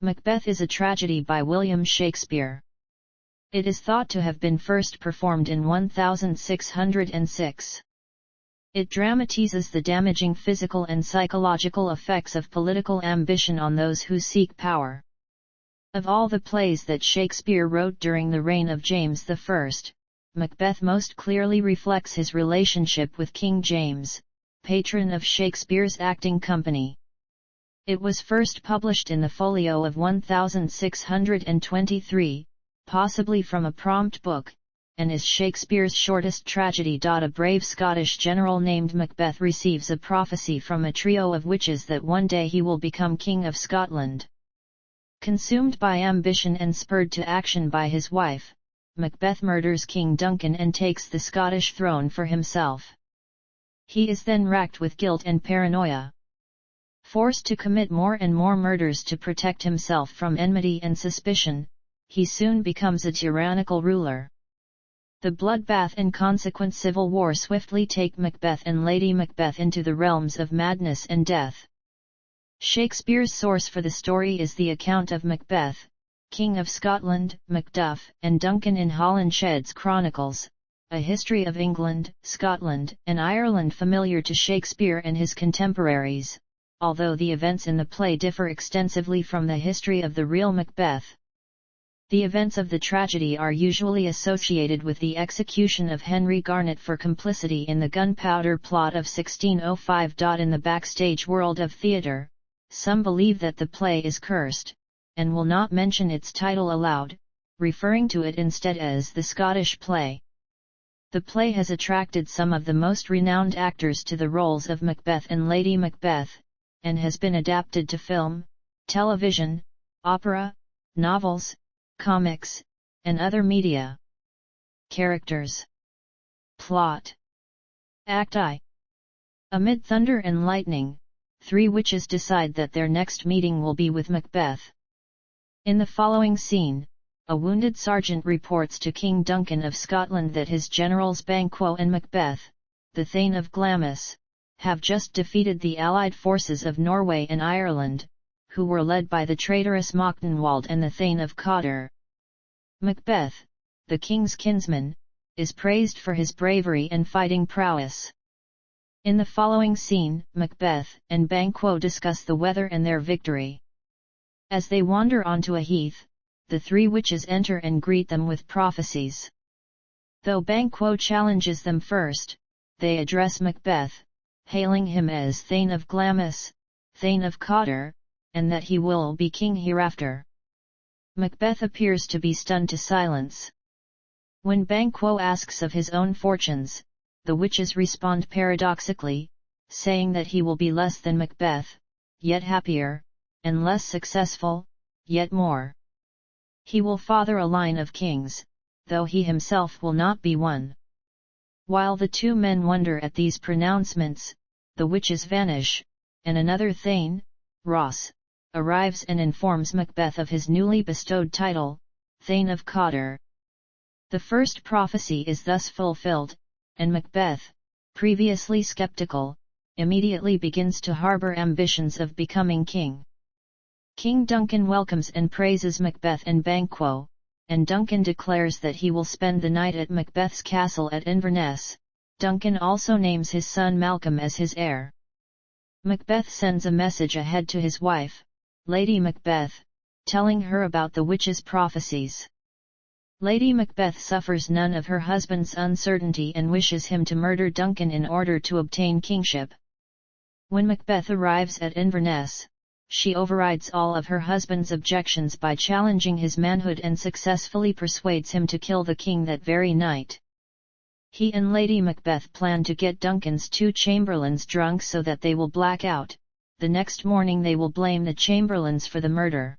Macbeth is a tragedy by William Shakespeare. It is thought to have been first performed in 1606. It dramatizes the damaging physical and psychological effects of political ambition on those who seek power. Of all the plays that Shakespeare wrote during the reign of James I, Macbeth most clearly reflects his relationship with King James, patron of Shakespeare's acting company. It was first published in the folio of 1623, possibly from a prompt book, and is Shakespeare's shortest tragedy. A brave Scottish general named Macbeth receives a prophecy from a trio of witches that one day he will become King of Scotland. Consumed by ambition and spurred to action by his wife, Macbeth murders King Duncan and takes the Scottish throne for himself. He is then racked with guilt and paranoia. Forced to commit more and more murders to protect himself from enmity and suspicion, he soon becomes a tyrannical ruler. The bloodbath and consequent civil war swiftly take Macbeth and Lady Macbeth into the realms of madness and death. Shakespeare's source for the story is the account of Macbeth, King of Scotland, Macduff, and Duncan in Holinshed's Chronicles, a history of England, Scotland, and Ireland familiar to Shakespeare and his contemporaries, although the events in the play differ extensively from the history of the real Macbeth. The events of the tragedy are usually associated with the execution of Henry Garnet for complicity in the Gunpowder Plot of 1605. In the backstage world of theatre, some believe that the play is cursed, and will not mention its title aloud, referring to it instead as the Scottish play. The play has attracted some of the most renowned actors to the roles of Macbeth and Lady Macbeth, and has been adapted to film, television, opera, novels, comics, and other media. Characters. Plot. Act I. Amid thunder and lightning, three witches decide that their next meeting will be with Macbeth. In the following scene, a wounded sergeant reports to King Duncan of Scotland that his generals Banquo and Macbeth, the Thane of Glamis, have just defeated the allied forces of Norway and Ireland, who were led by the traitorous Macdonald and the Thane of Cawdor. Macbeth, the king's kinsman, is praised for his bravery and fighting prowess. In the following scene, Macbeth and Banquo discuss the weather and their victory. As they wander onto a heath, the three witches enter and greet them with prophecies. Though Banquo challenges them first, they address Macbeth, hailing him as Thane of Glamis, Thane of Cawdor, and that he will be king hereafter. Macbeth appears to be stunned to silence. When Banquo asks of his own fortunes, the witches respond paradoxically, saying that he will be less than Macbeth, yet happier, and less successful, yet more. He will father a line of kings, though he himself will not be one. While the two men wonder at these pronouncements, the witches vanish, and another Thane, Ross, arrives and informs Macbeth of his newly bestowed title, Thane of Cawdor. The first prophecy is thus fulfilled, and Macbeth, previously skeptical, immediately begins to harbor ambitions of becoming king. King Duncan welcomes and praises Macbeth and Banquo, and Duncan declares that he will spend the night at Macbeth's castle at Inverness. Duncan also names his son Malcolm as his heir. Macbeth sends a message ahead to his wife, Lady Macbeth, telling her about the witches' prophecies. Lady Macbeth suffers none of her husband's uncertainty and wishes him to murder Duncan in order to obtain kingship. When Macbeth arrives at Inverness, she overrides all of her husband's objections by challenging his manhood and successfully persuades him to kill the king that very night. He and Lady Macbeth plan to get Duncan's two chamberlains drunk so that they will black out. The next morning they will blame the chamberlains for the murder.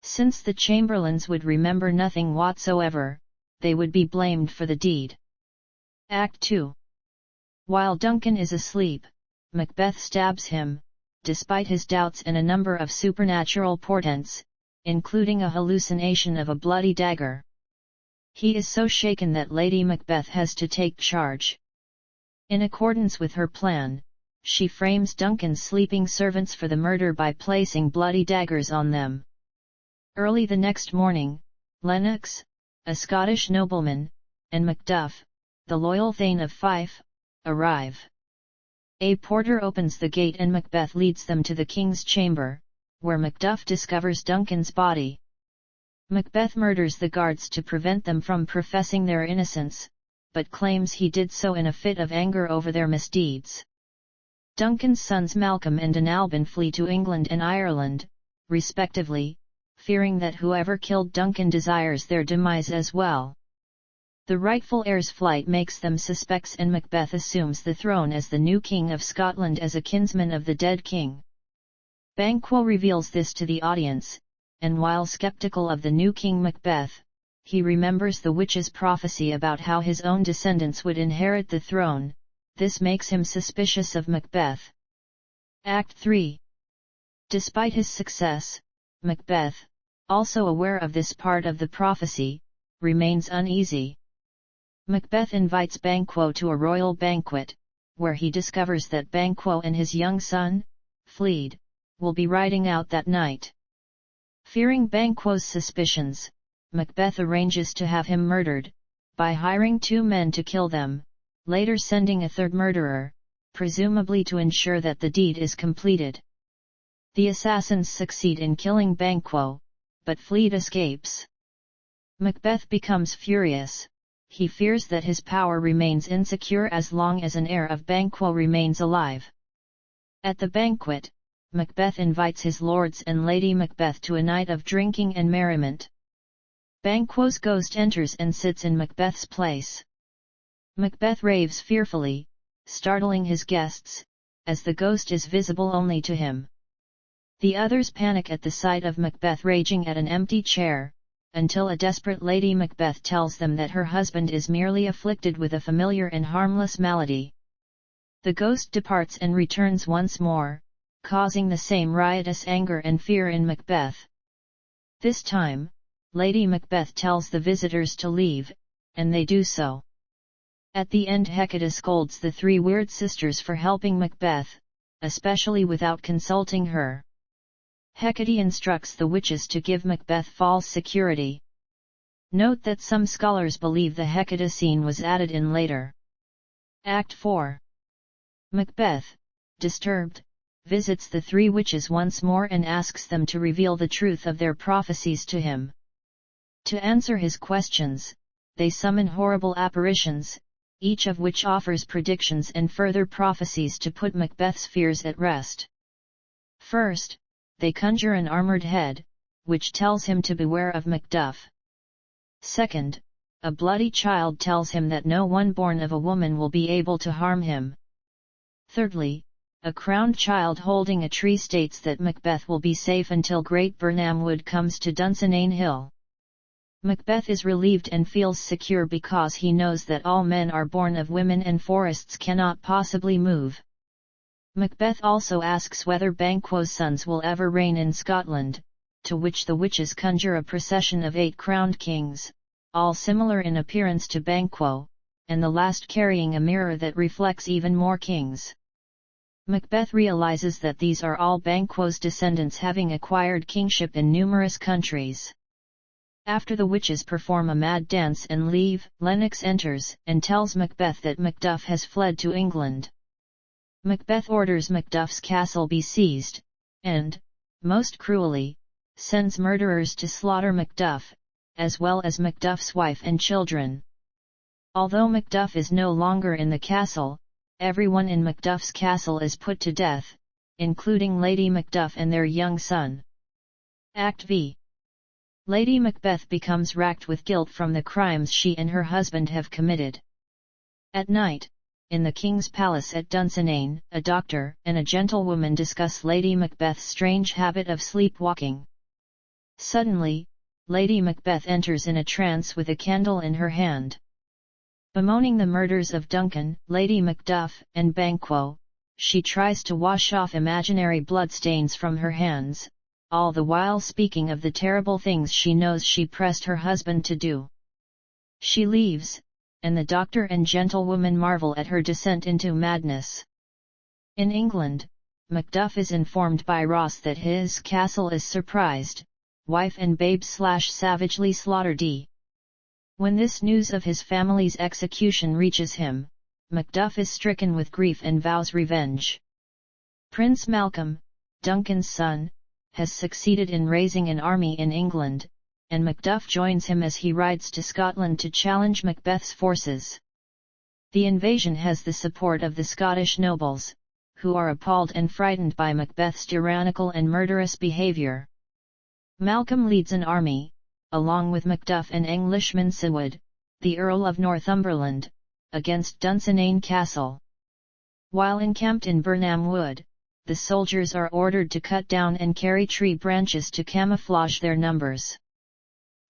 Since the chamberlains would remember nothing whatsoever, they would be blamed for the deed. Act 2. While Duncan is asleep, Macbeth stabs him, despite his doubts and a number of supernatural portents, including a hallucination of a bloody dagger. He is so shaken that Lady Macbeth has to take charge. In accordance with her plan, she frames Duncan's sleeping servants for the murder by placing bloody daggers on them. Early the next morning, Lennox, a Scottish nobleman, and Macduff, the loyal Thane of Fife, arrive. A porter opens the gate and Macbeth leads them to the king's chamber, where Macduff discovers Duncan's body. Macbeth murders the guards to prevent them from professing their innocence, but claims he did so in a fit of anger over their misdeeds. Duncan's sons Malcolm and Denalban flee to England and Ireland, respectively, fearing that whoever killed Duncan desires their demise as well. The rightful heir's flight makes them suspects and Macbeth assumes the throne as the new king of Scotland as a kinsman of the dead king. Banquo reveals this to the audience, and while skeptical of the new king Macbeth, he remembers the witch's prophecy about how his own descendants would inherit the throne. This makes him suspicious of Macbeth. Act 3. Despite his success, Macbeth, also aware of this part of the prophecy, remains uneasy. Macbeth invites Banquo to a royal banquet, where he discovers that Banquo and his young son, Fleed, will be riding out that night. Fearing Banquo's suspicions, Macbeth arranges to have him murdered, by hiring 2 men to kill them, later sending a third murderer, presumably to ensure that the deed is completed. The assassins succeed in killing Banquo, but Fleed escapes. Macbeth becomes furious. He fears that his power remains insecure as long as an heir of Banquo remains alive. At the banquet, Macbeth invites his lords and Lady Macbeth to a night of drinking and merriment. Banquo's ghost enters and sits in Macbeth's place. Macbeth raves fearfully, startling his guests, as the ghost is visible only to him. The others panic at the sight of Macbeth raging at an empty chair, until a desperate Lady Macbeth tells them that her husband is merely afflicted with a familiar and harmless malady. The ghost departs and returns once more, causing the same riotous anger and fear in Macbeth. This time, Lady Macbeth tells the visitors to leave, and they do so. At the end, Hecate scolds the 3 weird sisters for helping Macbeth, especially without consulting her. Hecate instructs the witches to give Macbeth false security. Note that some scholars believe the Hecate scene was added in later. Act 4. Macbeth, disturbed, visits the 3 witches once more and asks them to reveal the truth of their prophecies to him. To answer his questions, they summon horrible apparitions, each of which offers predictions and further prophecies to put Macbeth's fears at rest. First, they conjure an armored head, which tells him to beware of Macduff. Second, a bloody child tells him that no one born of a woman will be able to harm him. Thirdly, a crowned child holding a tree states that Macbeth will be safe until Great Burnham Wood comes to Dunsinane Hill. Macbeth is relieved and feels secure because he knows that all men are born of women and forests cannot possibly move. Macbeth also asks whether Banquo's sons will ever reign in Scotland, to which the witches conjure a procession of 8 crowned kings, all similar in appearance to Banquo, and the last carrying a mirror that reflects even more kings. Macbeth realizes that these are all Banquo's descendants having acquired kingship in numerous countries. After the witches perform a mad dance and leave, Lennox enters and tells Macbeth that Macduff has fled to England. Macbeth orders Macduff's castle be seized, and, most cruelly, sends murderers to slaughter Macduff, as well as Macduff's wife and children. Although Macduff is no longer in the castle, everyone in Macduff's castle is put to death, including Lady Macduff and their young son. Act V. Lady Macbeth becomes racked with guilt from the crimes she and her husband have committed. At night, in the king's palace at Dunsinane, a doctor and a gentlewoman discuss Lady Macbeth's strange habit of sleepwalking. Suddenly, Lady Macbeth enters in a trance with a candle in her hand. Bemoaning the murders of Duncan, Lady Macduff, and Banquo, she tries to wash off imaginary bloodstains from her hands, all the while speaking of the terrible things she knows she pressed her husband to do. She leaves, and the doctor and gentlewoman marvel at her descent into madness. In England, Macduff is informed by Ross that his castle is surprised, wife and babes/savagely slaughtered. When this news of his family's execution reaches him, Macduff is stricken with grief and vows revenge. Prince Malcolm, Duncan's son, has succeeded in raising an army in England, and Macduff joins him as he rides to Scotland to challenge Macbeth's forces. The invasion has the support of the Scottish nobles, who are appalled and frightened by Macbeth's tyrannical and murderous behaviour. Malcolm leads an army, along with Macduff and Englishman Siward, the Earl of Northumberland, against Dunsinane Castle. While encamped in Burnham Wood, the soldiers are ordered to cut down and carry tree branches to camouflage their numbers.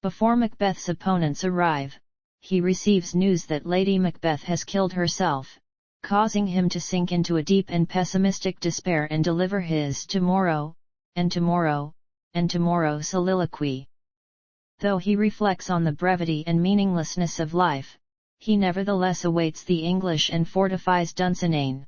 Before Macbeth's opponents arrive, he receives news that Lady Macbeth has killed herself, causing him to sink into a deep and pessimistic despair and deliver his "tomorrow, and tomorrow, and tomorrow" soliloquy. Though he reflects on the brevity and meaninglessness of life, he nevertheless awaits the English and fortifies Dunsinane.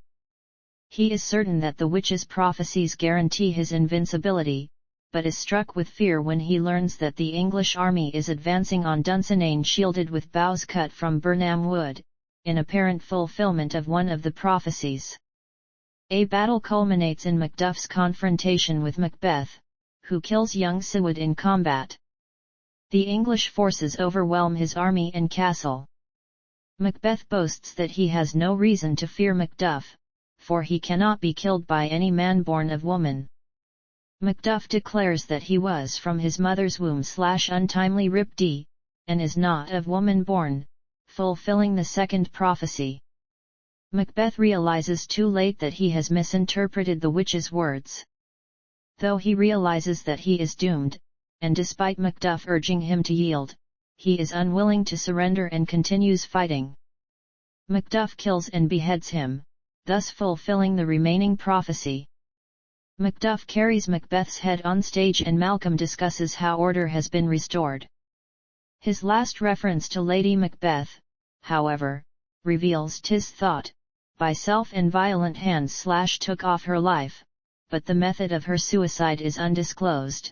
He is certain that the witch's prophecies guarantee his invincibility, but is struck with fear when he learns that the English army is advancing on Dunsinane shielded with boughs cut from Burnham Wood, in apparent fulfillment of one of the prophecies. A battle culminates in Macduff's confrontation with Macbeth, who kills young Siward in combat. The English forces overwhelm his army and castle. Macbeth boasts that he has no reason to fear Macduff, for he cannot be killed by any man born of woman. Macduff declares that he was from his mother's womb/untimely ripped, and is not of woman born, fulfilling the second prophecy. Macbeth realizes too late that he has misinterpreted the witch's words. Though he realizes that he is doomed, and despite Macduff urging him to yield, he is unwilling to surrender and continues fighting. Macduff kills and beheads him, thus fulfilling the remaining prophecy. Macduff carries Macbeth's head on stage and Malcolm discusses how order has been restored. His last reference to Lady Macbeth, however, reveals 'tis thought, by self and violent hands took off her life, but the method of her suicide is undisclosed.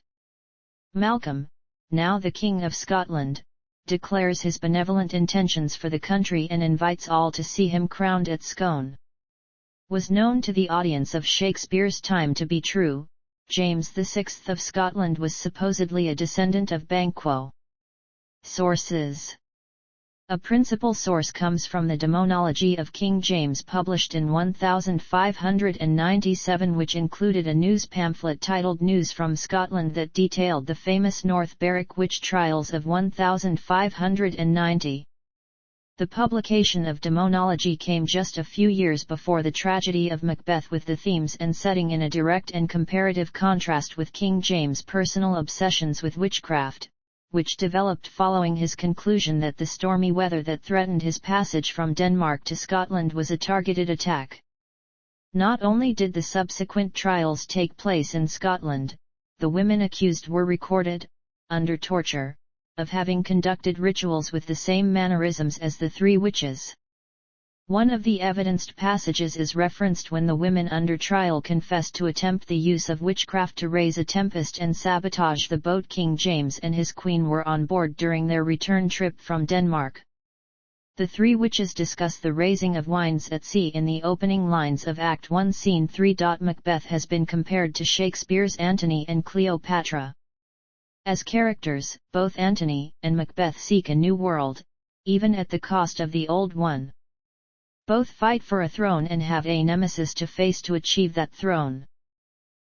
Malcolm, now the King of Scotland, declares his benevolent intentions for the country and invites all to see him crowned at Scone. Was known to the audience of Shakespeare's time to be true. James VI of Scotland was supposedly a descendant of Banquo. Sources. A principal source comes from the Demonology of King James published in 1597, which included a news pamphlet titled News from Scotland that detailed the famous North Berwick witch trials of 1590. The publication of Demonology came just a few years before the tragedy of Macbeth, with the themes and setting in a direct and comparative contrast with King James' personal obsessions with witchcraft, which developed following his conclusion that the stormy weather that threatened his passage from Denmark to Scotland was a targeted attack. Not only did the subsequent trials take place in Scotland, the women accused were recorded, under torture, of having conducted rituals with the same mannerisms as the three witches. One of the evidenced passages is referenced when the women under trial confessed to attempt the use of witchcraft to raise a tempest and sabotage the boat King James and his queen were on board during their return trip from Denmark. The three witches discuss the raising of winds at sea in the opening lines of Act 1 Scene 3. Macbeth has been compared to Shakespeare's Antony and Cleopatra. As characters, both Antony and Macbeth seek a new world, even at the cost of the old one. Both fight for a throne and have a nemesis to face to achieve that throne.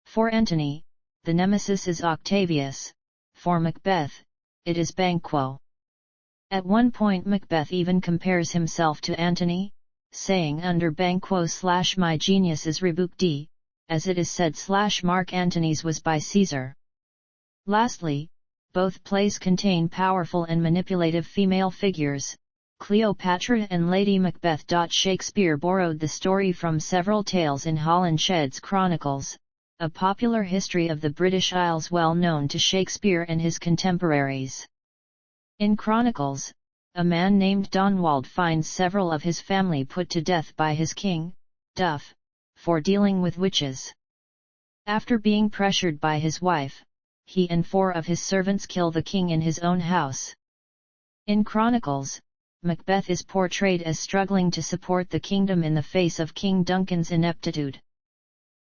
For Antony, the nemesis is Octavius; for Macbeth, it is Banquo. At one point Macbeth even compares himself to Antony, saying under Banquo / my genius is rebuked, as it is said / Mark Antony's was by Caesar. Lastly, both plays contain powerful and manipulative female figures, Cleopatra and Lady Macbeth. Shakespeare borrowed the story from several tales in Holinshed's Chronicles, a popular history of the British Isles well known to Shakespeare and his contemporaries. In Chronicles, a man named Donwald finds several of his family put to death by his king, Duff, for dealing with witches. After being pressured by his wife, he and 4 of his servants kill the king in his own house. In Chronicles, Macbeth is portrayed as struggling to support the kingdom in the face of King Duncan's ineptitude.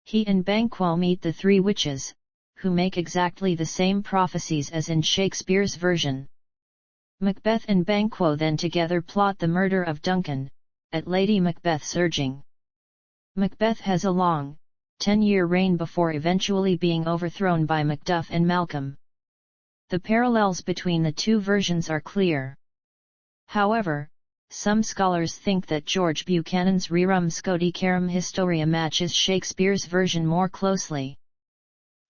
He and Banquo meet the 3 witches, who make exactly the same prophecies as in Shakespeare's version. Macbeth and Banquo then together plot the murder of Duncan, at Lady Macbeth's urging. Macbeth has a long, 10-year reign before eventually being overthrown by Macduff and Malcolm. The parallels between the 2 versions are clear. However, some scholars think that George Buchanan's Rerum Scoticarum Historia matches Shakespeare's version more closely.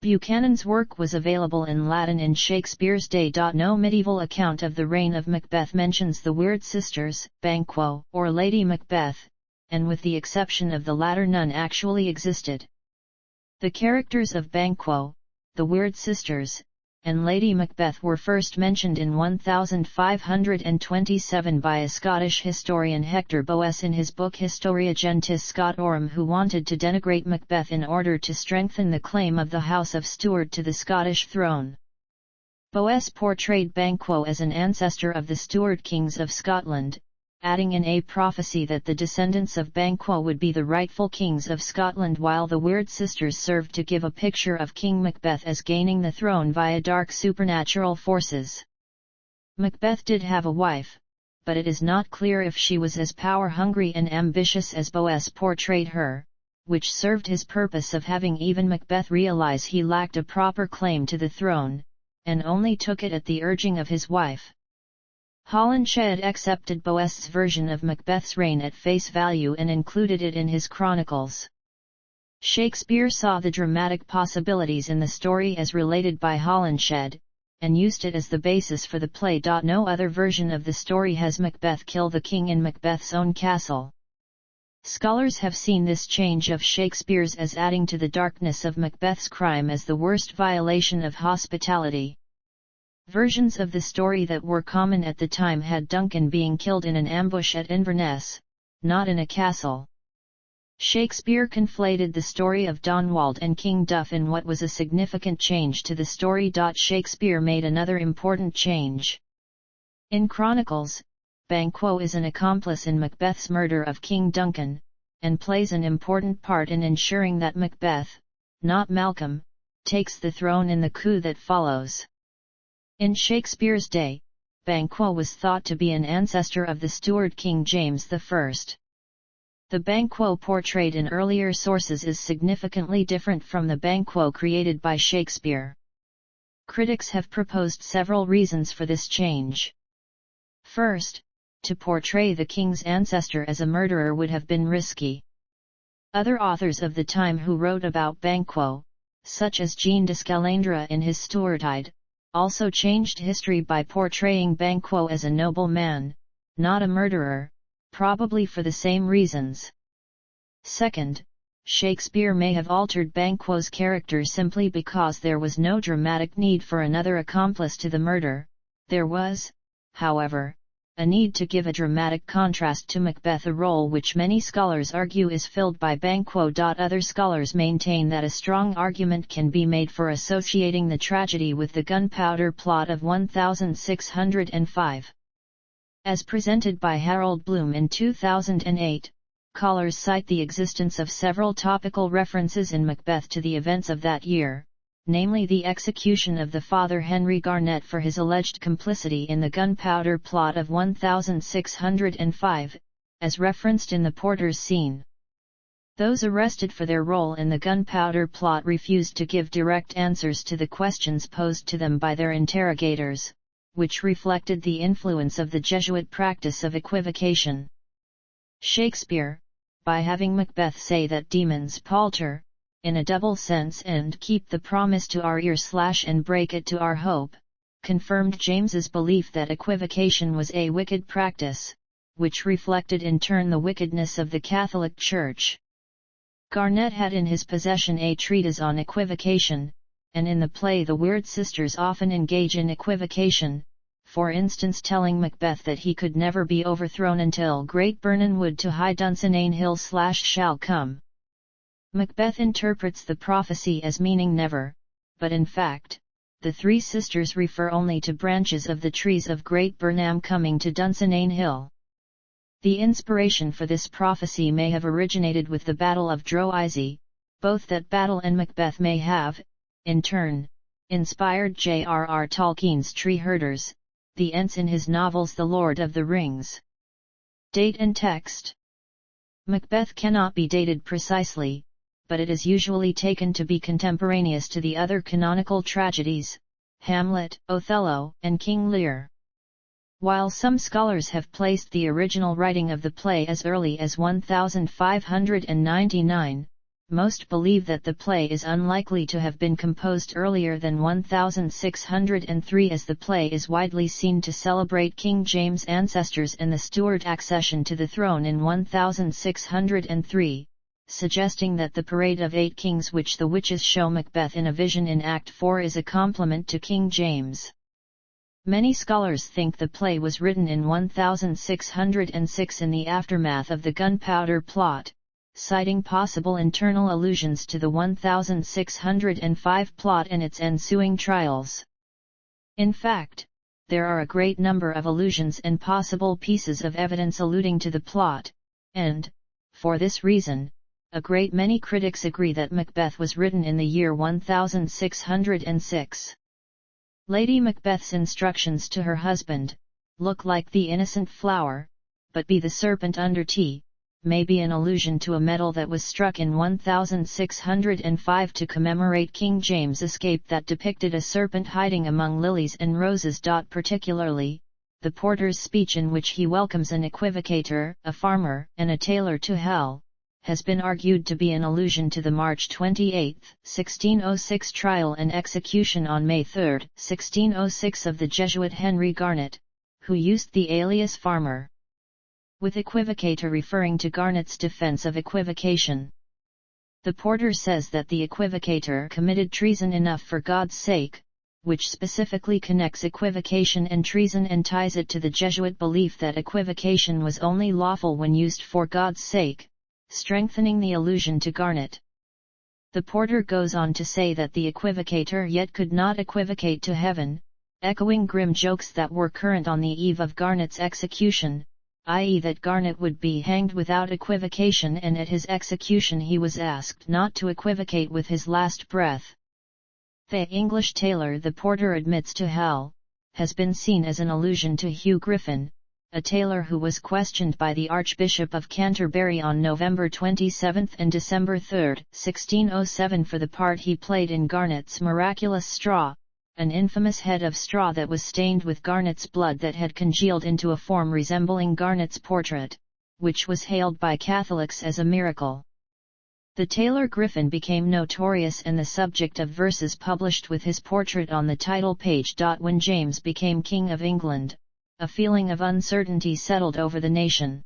Buchanan's work was available in Latin in Shakespeare's day. No medieval account of the reign of Macbeth mentions the Weird Sisters, Banquo, or Lady Macbeth, and with the exception of the latter none actually existed. The characters of Banquo, the Weird Sisters, and Lady Macbeth were first mentioned in 1527 by a Scottish historian Hector Boece in his book Historia Gentis Scotorum, who wanted to denigrate Macbeth in order to strengthen the claim of the House of Stuart to the Scottish throne. Boece portrayed Banquo as an ancestor of the Stuart kings of Scotland, adding in a prophecy that the descendants of Banquo would be the rightful kings of Scotland, while the Weird Sisters served to give a picture of King Macbeth as gaining the throne via dark supernatural forces. Macbeth did have a wife, but it is not clear if she was as power-hungry and ambitious as Boece portrayed her, which served his purpose of having even Macbeth realize he lacked a proper claim to the throne, and only took it at the urging of his wife. Holinshed accepted Boece's version of Macbeth's reign at face value and included it in his chronicles. Shakespeare saw the dramatic possibilities in the story as related by Holinshed, and used it as the basis for the play. No other version of the story has Macbeth kill the king in Macbeth's own castle. Scholars have seen this change of Shakespeare's as adding to the darkness of Macbeth's crime as the worst violation of hospitality. Versions of the story that were common at the time had Duncan being killed in an ambush at Inverness, not in a castle. Shakespeare conflated the story of Donwald and King Duff in what was a significant change to the story. Shakespeare made another important change. In Chronicles, Banquo is an accomplice in Macbeth's murder of King Duncan, and plays an important part in ensuring that Macbeth, not Malcolm, takes the throne in the coup that follows. In Shakespeare's day, Banquo was thought to be an ancestor of the Stuart King James I. The Banquo portrayed in earlier sources is significantly different from the Banquo created by Shakespeare. Critics have proposed several reasons for this change. First, to portray the king's ancestor as a murderer would have been risky. Other authors of the time who wrote about Banquo, such as Jean de Scalendra in his Stuartide, also changed history by portraying Banquo as a noble man, not a murderer, probably for the same reasons. Second, Shakespeare may have altered Banquo's character simply because there was no dramatic need for another accomplice to the murder. There was, however, a need to give a dramatic contrast to Macbeth, a role which many scholars argue is filled by Banquo. Other scholars maintain that a strong argument can be made for associating the tragedy with the gunpowder plot of 1605. As presented by Harold Bloom in 2008, scholars cite the existence of several topical references in Macbeth to the events of that year, namely the execution of the father Henry Garnet for his alleged complicity in the gunpowder plot of 1605, as referenced in the Porter's scene. Those arrested for their role in the gunpowder plot refused to give direct answers to the questions posed to them by their interrogators, which reflected the influence of the Jesuit practice of equivocation. Shakespeare, by having Macbeth say that demons palter, in a double sense, and keep the promise to our ear and break it to our hope, confirmed James's belief that equivocation was a wicked practice, which reflected in turn the wickedness of the Catholic Church. Garnet had in his possession a treatise on equivocation, and in the play the Weird Sisters often engage in equivocation, for instance telling Macbeth that he could never be overthrown until Great Birnan Wood to High Dunsinane Hill shall come. Macbeth interprets the prophecy as meaning never, but in fact, the three sisters refer only to branches of the trees of Great Burnham coming to Dunsinane Hill. The inspiration for this prophecy may have originated with the Battle of Droise. Both that battle and Macbeth may have, in turn, inspired J.R.R. Tolkien's tree herders, the Ents in his novels The Lord of the Rings. Date and text. Macbeth cannot be dated precisely, but it is usually taken to be contemporaneous to the other canonical tragedies, Hamlet, Othello, and King Lear. While some scholars have placed the original writing of the play as early as 1599, most believe that the play is unlikely to have been composed earlier than 1603, as the play is widely seen to celebrate King James' ancestors and the Stuart accession to the throne in 1603, suggesting that the parade of 8 kings which the witches show Macbeth in a vision in Act 4 is a compliment to King James. Many scholars think the play was written in 1606 in the aftermath of the Gunpowder Plot, citing possible internal allusions to the 1605 plot and its ensuing trials. In fact, there are a great number of allusions and possible pieces of evidence alluding to the plot, and, for this reason, a great many critics agree that Macbeth was written in the year 1606. Lady Macbeth's instructions to her husband, "Look like the innocent flower, but be the serpent under tea," may be an allusion to a medal that was struck in 1605 to commemorate King James' escape that depicted a serpent hiding among lilies and roses. Particularly, the porter's speech in which he welcomes an equivocator, a farmer, and a tailor to hell, has been argued to be an allusion to the March 28, 1606 trial and execution on May 3, 1606 of the Jesuit Henry Garnet, who used the alias Farmer, with equivocator referring to Garnet's defense of equivocation. The porter says that the equivocator committed treason enough for God's sake, which specifically connects equivocation and treason and ties it to the Jesuit belief that equivocation was only lawful when used for God's sake, strengthening the allusion to Garnet. The porter goes on to say that the equivocator yet could not equivocate to heaven, echoing grim jokes that were current on the eve of Garnet's execution, i.e. that Garnet would be hanged without equivocation, and at his execution he was asked not to equivocate with his last breath. The English tailor the porter admits to hell, has been seen as an allusion to Hugh Griffin, a tailor who was questioned by the Archbishop of Canterbury on November 27 and December 3, 1607 for the part he played in Garnet's Miraculous Straw, an infamous head of straw that was stained with Garnet's blood that had congealed into a form resembling Garnet's portrait, which was hailed by Catholics as a miracle. The tailor Griffin became notorious and the subject of verses published with his portrait on the title page. When James became King of England, a feeling of uncertainty settled over the nation.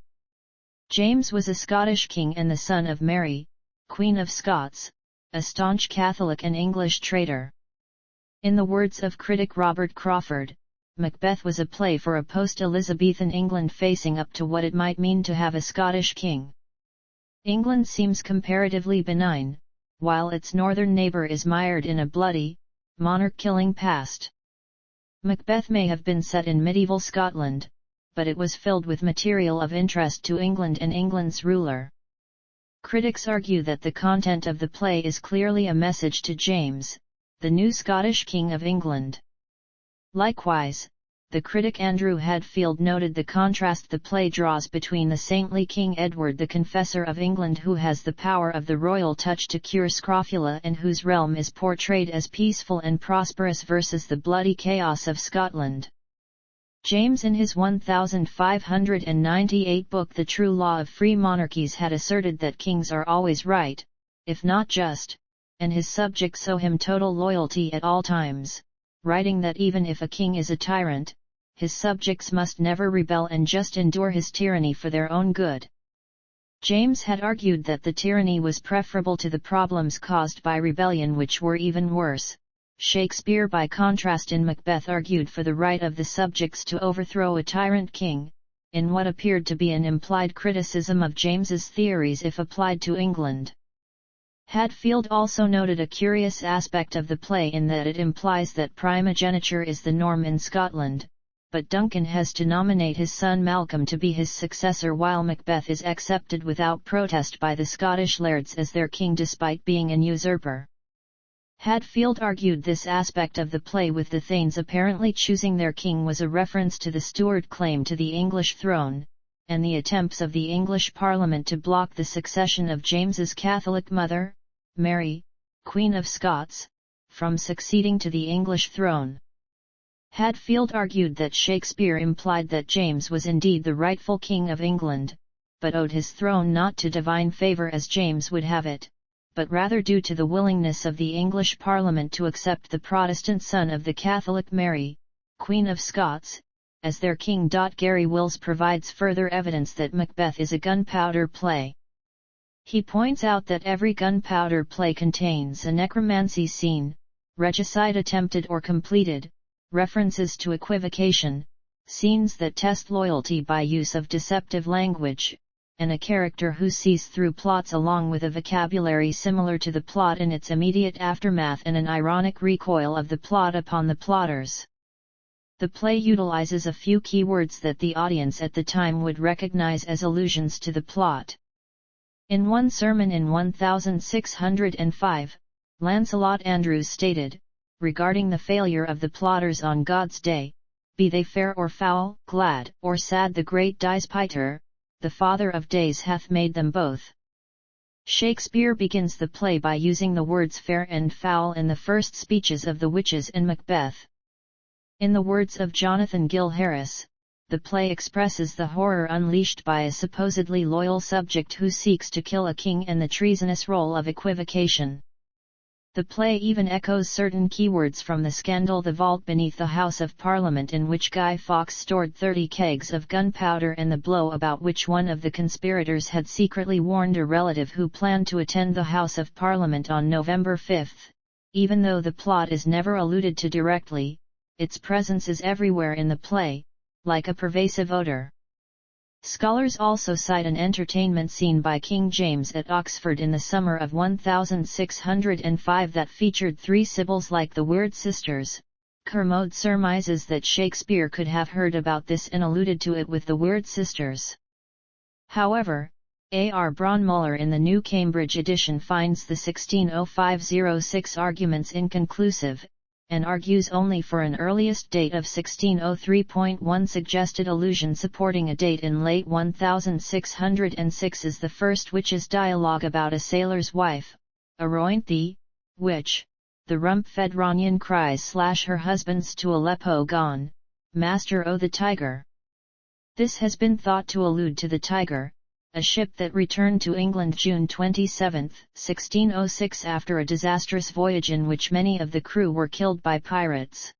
James was a Scottish king and the son of Mary, Queen of Scots, a staunch Catholic and English trader. In the words of critic Robert Crawford, Macbeth was a play for a post-Elizabethan England facing up to what it might mean to have a Scottish king. England seems comparatively benign, while its northern neighbour is mired in a bloody, monarch-killing past. Macbeth may have been set in medieval Scotland, but it was filled with material of interest to England and England's ruler. Critics argue that the content of the play is clearly a message to James, the new Scottish King of England. Likewise, the critic Andrew Hadfield noted the contrast the play draws between the saintly King Edward the Confessor of England, who has the power of the royal touch to cure scrofula and whose realm is portrayed as peaceful and prosperous, versus the bloody chaos of Scotland. James in his 1598 book The True Law of Free Monarchies had asserted that kings are always right, if not just, and his subjects owe him total loyalty at all times, writing that even if a king is a tyrant, his subjects must never rebel and just endure his tyranny for their own good. James had argued that the tyranny was preferable to the problems caused by rebellion, which were even worse. Shakespeare, by contrast, in Macbeth argued for the right of the subjects to overthrow a tyrant king, in what appeared to be an implied criticism of James's theories if applied to England. Hadfield also noted a curious aspect of the play in that it implies that primogeniture is the norm in Scotland, but Duncan has to nominate his son Malcolm to be his successor while Macbeth is accepted without protest by the Scottish lairds as their king despite being an usurper. Hadfield argued this aspect of the play with the Thanes apparently choosing their king was a reference to the Stuart claim to the English throne, and the attempts of the English Parliament to block the succession of James's Catholic mother, Mary, Queen of Scots, from succeeding to the English throne. Hadfield argued that Shakespeare implied that James was indeed the rightful king of England, but owed his throne not to divine favour as James would have it, but rather due to the willingness of the English Parliament to accept the Protestant son of the Catholic Mary, Queen of Scots, as their king. Gary Wills provides further evidence that Macbeth is a gunpowder play. He points out that every gunpowder play contains a necromancy scene, regicide attempted or completed, references to equivocation, scenes that test loyalty by use of deceptive language, and a character who sees through plots along with a vocabulary similar to the plot in its immediate aftermath and an ironic recoil of the plot upon the plotters. The play utilizes a few keywords that the audience at the time would recognize as allusions to the plot. In one sermon in 1605, Lancelot Andrewes stated, regarding the failure of the plotters on God's day, "Be they fair or foul, glad or sad, the great dies Peter, the Father of days hath made them both." Shakespeare begins the play by using the words fair and foul in the first speeches of the witches in Macbeth. In the words of Jonathan Gill Harris, the play expresses the horror unleashed by a supposedly loyal subject who seeks to kill a king and the treasonous role of equivocation. The play even echoes certain keywords from the scandal The Vault Beneath the House of Parliament, in which Guy Fawkes stored 30 kegs of gunpowder, and the blow about which one of the conspirators had secretly warned a relative who planned to attend the House of Parliament on November 5. Even though the plot is never alluded to directly, its presence is everywhere in the play, like a pervasive odor. Scholars also cite an entertainment scene by King James at Oxford in the summer of 1605 that featured 3 sibyls like the Weird Sisters. Kermode surmises that Shakespeare could have heard about this and alluded to it with the Weird Sisters. However, A.R. Braunmuller in the New Cambridge edition finds the 1605-06 arguments inconclusive, and argues only for an earliest date of 1603.1 suggested allusion supporting a date in late 1606 is the first witch's dialogue about a sailor's wife, Arointhe, which, the rump-fed Ronyan cries / her husband's to Aleppo gone, master o' the Tiger. This has been thought to allude to the Tiger, a ship that returned to England June 27, 1606 after a disastrous voyage in which many of the crew were killed by pirates.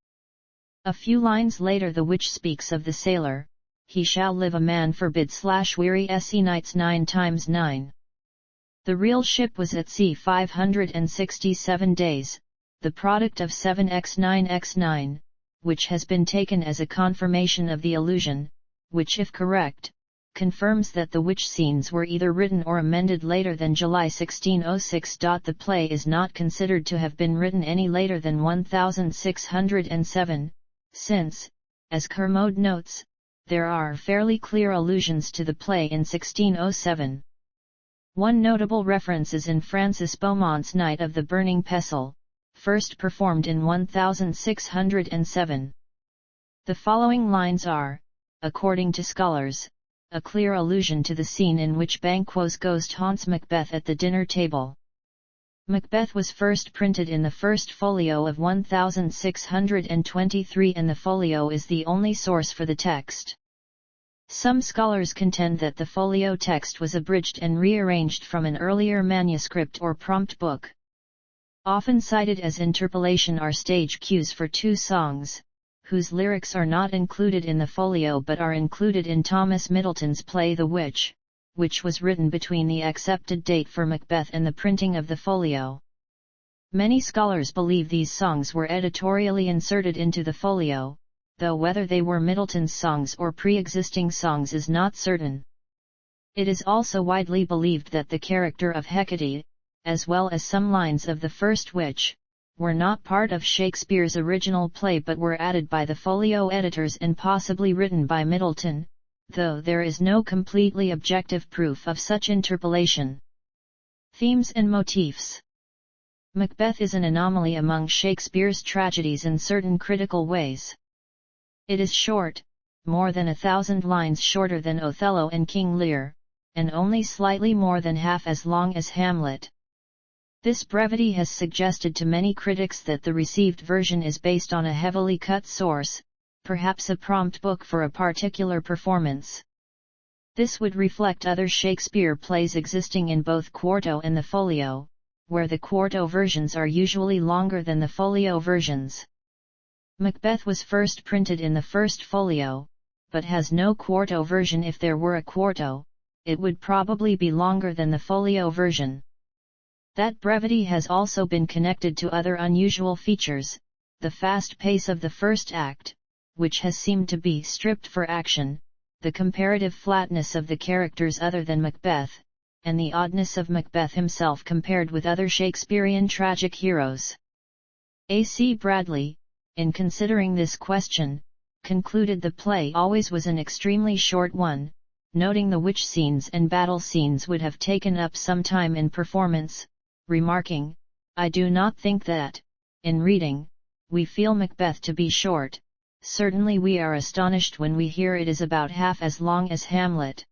A few lines later the witch speaks of the sailor, "He shall live a man forbid / weary se nights 9 times 9. The real ship was at sea 567 days, the product of 7x9x9, which has been taken as a confirmation of the allusion, which if correct, confirms that the witch scenes were either written or amended later than July 1606. The play is not considered to have been written any later than 1607, since, as Kermode notes, there are fairly clear allusions to the play in 1607. One notable reference is in Francis Beaumont's Night of the Burning Pestle, first performed in 1607. The following lines are, according to scholars, a clear allusion to the scene in which Banquo's ghost haunts Macbeth at the dinner table. Macbeth was first printed in the first folio of 1623 and the folio is the only source for the text. Some scholars contend that the folio text was abridged and rearranged from an earlier manuscript or prompt book. Often cited as interpolation are stage cues for 2 songs, whose lyrics are not included in the folio but are included in Thomas Middleton's play The Witch, which was written between the accepted date for Macbeth and the printing of the folio. Many scholars believe these songs were editorially inserted into the folio, though whether they were Middleton's songs or pre-existing songs is not certain. It is also widely believed that the character of Hecate, as well as some lines of the first which were not part of Shakespeare's original play but were added by the folio editors and possibly written by Middleton, though there is no completely objective proof of such interpolation. Themes and motifs. Macbeth is an anomaly among Shakespeare's tragedies in certain critical ways. It is short, more than 1,000 lines shorter than Othello and King Lear, and only slightly more than half as long as Hamlet. This brevity has suggested to many critics that the received version is based on a heavily cut source, perhaps a prompt book for a particular performance. This would reflect other Shakespeare plays existing in both quarto and the folio, where the quarto versions are usually longer than the folio versions. Macbeth was first printed in the first folio, but has no quarto version. If there were a quarto, it would probably be longer than the folio version. That brevity has also been connected to other unusual features, the fast pace of the first act, which has seemed to be stripped for action, the comparative flatness of the characters other than Macbeth, and the oddness of Macbeth himself compared with other Shakespearean tragic heroes. A.C. Bradley, in considering this question, concluded the play always was an extremely short one, noting the witch scenes and battle scenes would have taken up some time in performance, remarking, "I do not think that, in reading, we feel Macbeth to be short. Certainly we are astonished when we hear it is about half as long as Hamlet."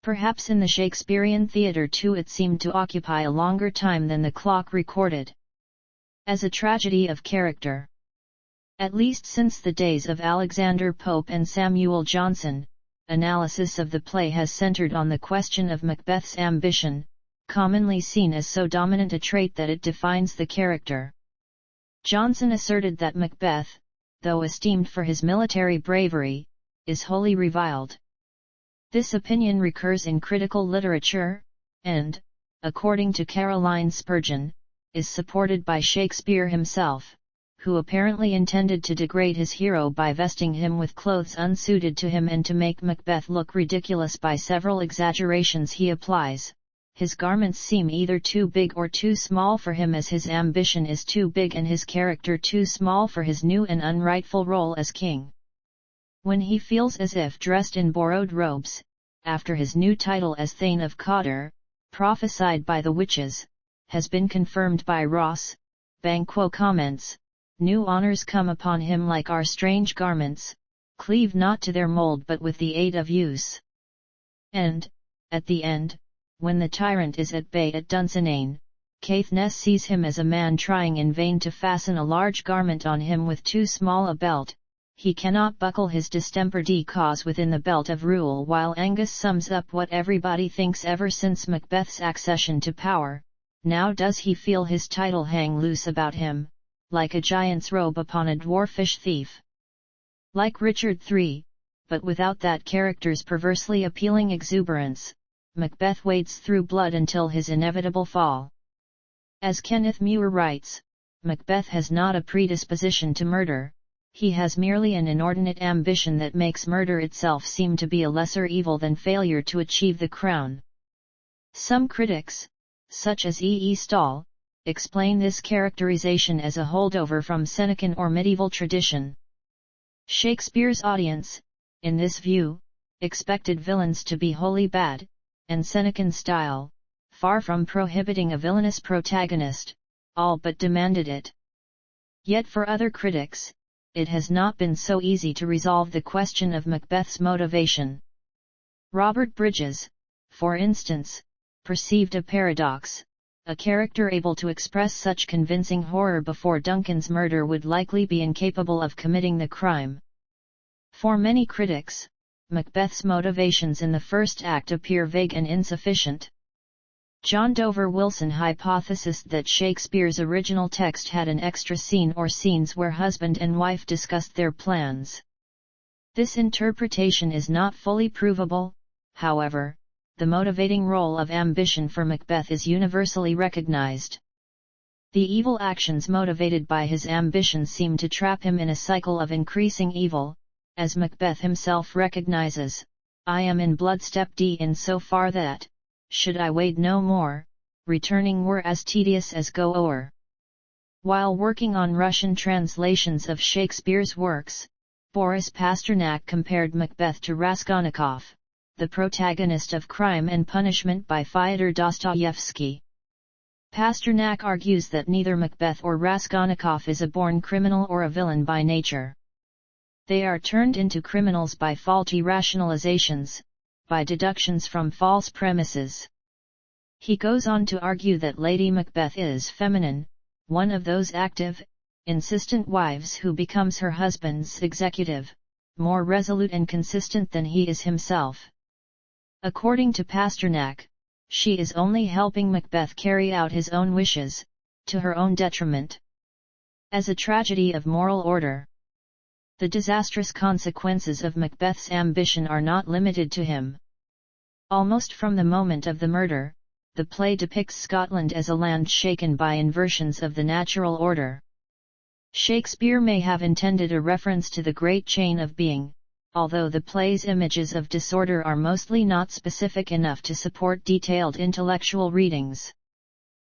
Perhaps in the Shakespearean theatre too it seemed to occupy a longer time than the clock recorded. As a tragedy of character. At least since the days of Alexander Pope and Samuel Johnson, analysis of the play has centered on the question of Macbeth's ambition, commonly seen as so dominant a trait that it defines the character. Johnson asserted that Macbeth, though esteemed for his military bravery, is wholly reviled. This opinion recurs in critical literature, and, according to Caroline Spurgeon, is supported by Shakespeare himself, who apparently intended to degrade his hero by vesting him with clothes unsuited to him and to make Macbeth look ridiculous by several exaggerations he applies. His garments seem either too big or too small for him, as his ambition is too big and his character too small for his new and unrightful role as king. When he feels as if dressed in borrowed robes, after his new title as Thane of Cawdor, prophesied by the witches, has been confirmed by Ross, Banquo comments, "New honors come upon him like our strange garments, cleave not to their mold but with the aid of use." And, at the end, when the tyrant is at bay at Dunsinane, Caithness sees him as a man trying in vain to fasten a large garment on him with too small a belt. He cannot buckle his distempered cause within the belt of rule, while Angus sums up what everybody thinks ever since Macbeth's accession to power. Now does he feel his title hang loose about him, like a giant's robe upon a dwarfish thief. Like Richard III, but without that character's perversely appealing exuberance, Macbeth wades through blood until his inevitable fall. As Kenneth Muir writes, Macbeth has not a predisposition to murder, he has merely an inordinate ambition that makes murder itself seem to be a lesser evil than failure to achieve the crown. Some critics, such as E. Stahl, explain this characterization as a holdover from Senecan or medieval tradition. Shakespeare's audience, in this view, expected villains to be wholly bad, and Senecan style, far from prohibiting a villainous protagonist, all but demanded it. Yet for other critics, it has not been so easy to resolve the question of Macbeth's motivation. Robert Bridges, for instance, perceived a paradox. A character able to express such convincing horror before Duncan's murder would likely be incapable of committing the crime. For many critics, Macbeth's motivations in the first act appear vague and insufficient. John Dover Wilson hypothesized that Shakespeare's original text had an extra scene or scenes where husband and wife discussed their plans. This interpretation is not fully provable, however. The motivating role of ambition for Macbeth is universally recognized. The evil actions motivated by his ambition seem to trap him in a cycle of increasing evil, as Macbeth himself recognizes, "I am in blood step D in so far that, should I wade no more, returning were as tedious as go o'er. While working on Russian translations of Shakespeare's works, Boris Pasternak compared Macbeth to Raskolnikov, the protagonist of Crime and Punishment by Fyodor Dostoevsky. Pasternak argues that neither Macbeth or Raskolnikov is a born criminal or a villain by nature. They are turned into criminals by faulty rationalizations, by deductions from false premises. He goes on to argue that Lady Macbeth is feminine, one of those active, insistent wives who becomes her husband's executive, more resolute and consistent than he is himself. According to Pasternak, she is only helping Macbeth carry out his own wishes, to her own detriment. As a tragedy of moral order, the disastrous consequences of Macbeth's ambition are not limited to him. Almost from the moment of the murder, the play depicts Scotland as a land shaken by inversions of the natural order. Shakespeare may have intended a reference to the great chain of being, although the play's images of disorder are mostly not specific enough to support detailed intellectual readings.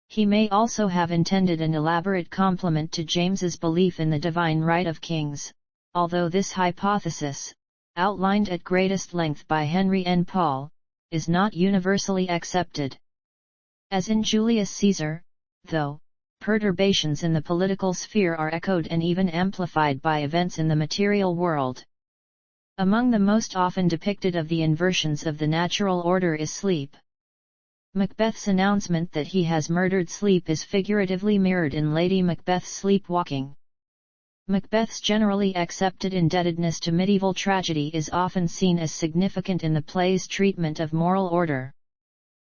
He may also have intended an elaborate compliment to James's belief in the divine right of kings, although this hypothesis, outlined at greatest length by Henry N. Paul, is not universally accepted. As in Julius Caesar, though, perturbations in the political sphere are echoed and even amplified by events in the material world. Among the most often depicted of the inversions of the natural order is sleep. Macbeth's announcement that he has murdered sleep is figuratively mirrored in Lady Macbeth's sleepwalking. Macbeth's generally accepted indebtedness to medieval tragedy is often seen as significant in the play's treatment of moral order.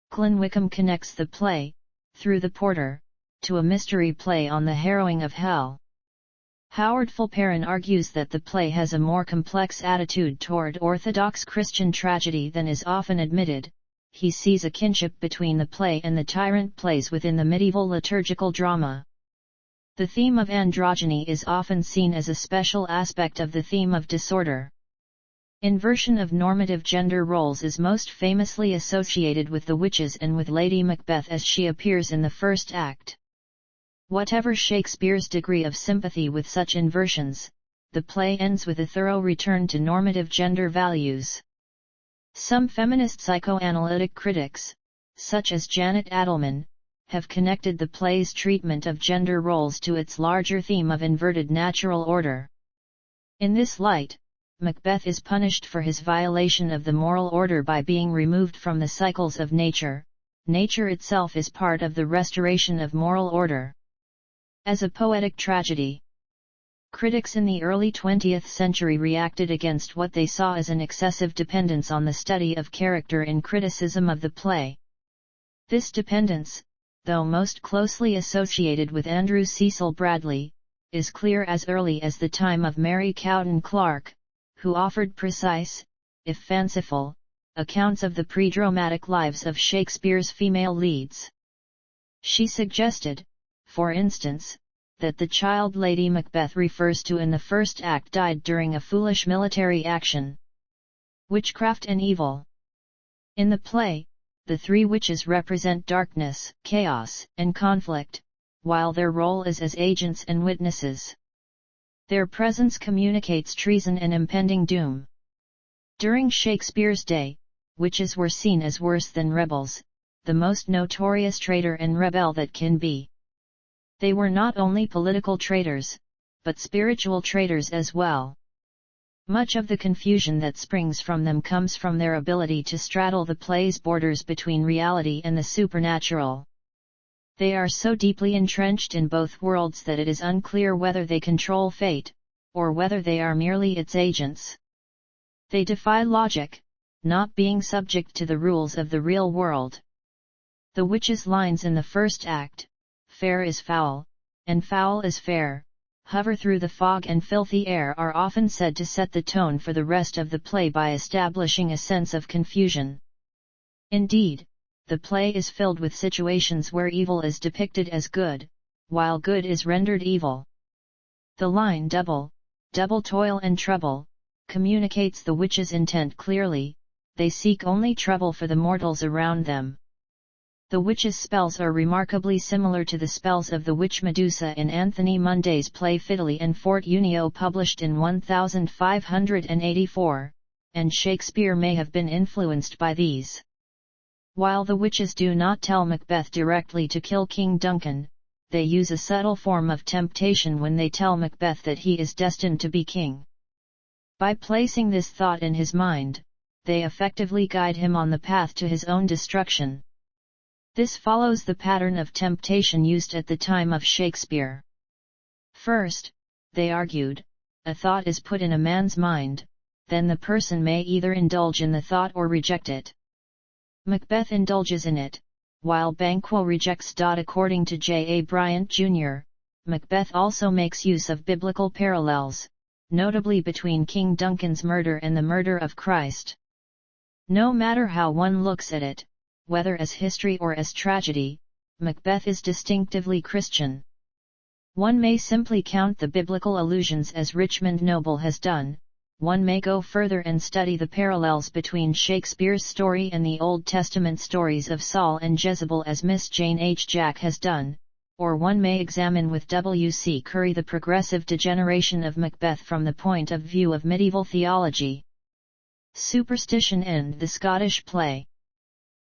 Glyn Wickham connects the play, through the Porter, to a mystery play on the harrowing of hell. Howard Fulperin argues that the play has a more complex attitude toward orthodox Christian tragedy than is often admitted. He sees a kinship between the play and the tyrant plays within the medieval liturgical drama. The theme of androgyny is often seen as a special aspect of the theme of disorder. Inversion of normative gender roles is most famously associated with the witches and with Lady Macbeth as she appears in the first act. Whatever Shakespeare's degree of sympathy with such inversions, the play ends with a thorough return to normative gender values. Some feminist psychoanalytic critics, such as Janet Adelman, have connected the play's treatment of gender roles to its larger theme of inverted natural order. In this light, Macbeth is punished for his violation of the moral order by being removed from the cycles of nature. Nature itself is part of the restoration of moral order. As a poetic tragedy, critics in the early 20th century reacted against what they saw as an excessive dependence on the study of character in criticism of the play. This dependence, though most closely associated with Andrew Cecil Bradley, is clear as early as the time of Mary Cowden Clarke, who offered precise, if fanciful, accounts of the pre-dramatic lives of Shakespeare's female leads. She suggested, for instance, that the child Lady Macbeth refers to in the first act died during a foolish military action. Witchcraft and evil. In the play, the three witches represent darkness, chaos, and conflict, while their role is as agents and witnesses. Their presence communicates treason and impending doom. During Shakespeare's day, witches were seen as worse than rebels, the most notorious traitor and rebel that can be. They were not only political traitors, but spiritual traitors as well. Much of the confusion that springs from them comes from their ability to straddle the play's borders between reality and the supernatural. They are so deeply entrenched in both worlds that it is unclear whether they control fate, or whether they are merely its agents. They defy logic, not being subject to the rules of the real world. The witches' lines in the first act, "Fair is foul, and foul is fair," hover through the fog and filthy air, are often said to set the tone for the rest of the play by establishing a sense of confusion. Indeed, the play is filled with situations where evil is depicted as good, while good is rendered evil. The line double toil and trouble, communicates the witches' intent clearly: they seek only trouble for the mortals around them. The witch's spells are remarkably similar to the spells of the witch Medusa in Anthony Munday's play Fideli and Fortunio published in 1584, and Shakespeare may have been influenced by these. While the witches do not tell Macbeth directly to kill King Duncan, they use a subtle form of temptation when they tell Macbeth that he is destined to be king. By placing this thought in his mind, they effectively guide him on the path to his own destruction. This follows the pattern of temptation used at the time of Shakespeare. First, they argued, a thought is put in a man's mind, then the person may either indulge in the thought or reject it. Macbeth indulges in it, while Banquo rejects. According to J. A. Bryant, Jr., Macbeth also makes use of biblical parallels, notably between King Duncan's murder and the murder of Christ. No matter how one looks at it, whether as history or as tragedy, Macbeth is distinctively Christian. One may simply count the biblical allusions as Richmond Noble has done. One may go further and study the parallels between Shakespeare's story and the Old Testament stories of Saul and Jezebel as Miss Jane H. Jack has done, or one may examine with W. C. Curry the progressive degeneration of Macbeth from the point of view of medieval theology. Superstition and the Scottish play.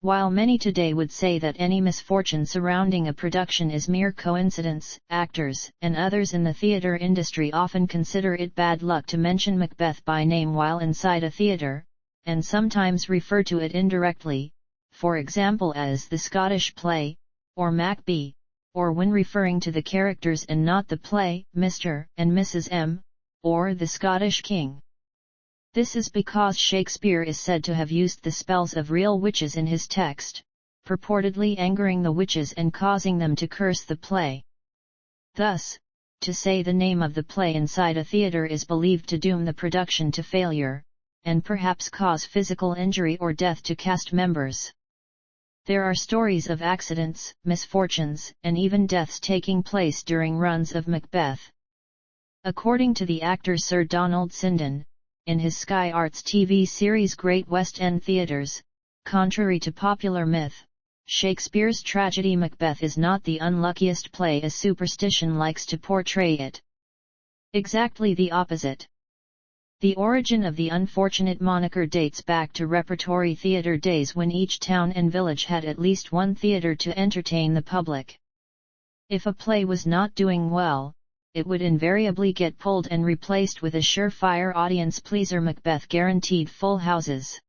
While many today would say that any misfortune surrounding a production is mere coincidence, actors and others in the theatre industry often consider it bad luck to mention Macbeth by name while inside a theatre, and sometimes refer to it indirectly, for example as the Scottish play, or Macbeth, or when referring to the characters and not the play, Mr. and Mrs. M, or the Scottish King. This is because Shakespeare is said to have used the spells of real witches in his text, purportedly angering the witches and causing them to curse the play. Thus, to say the name of the play inside a theatre is believed to doom the production to failure, and perhaps cause physical injury or death to cast members. There are stories of accidents, misfortunes, and even deaths taking place during runs of Macbeth. According to the actor Sir Donald Sinden, in his Sky Arts TV series Great West End Theatres, contrary to popular myth, Shakespeare's tragedy Macbeth is not the unluckiest play as superstition likes to portray it. Exactly the opposite. The origin of the unfortunate moniker dates back to repertory theatre days when each town and village had at least one theatre to entertain the public. If a play was not doing well, it would invariably get pulled and replaced with a surefire audience pleaser. Macbeth guaranteed full houses.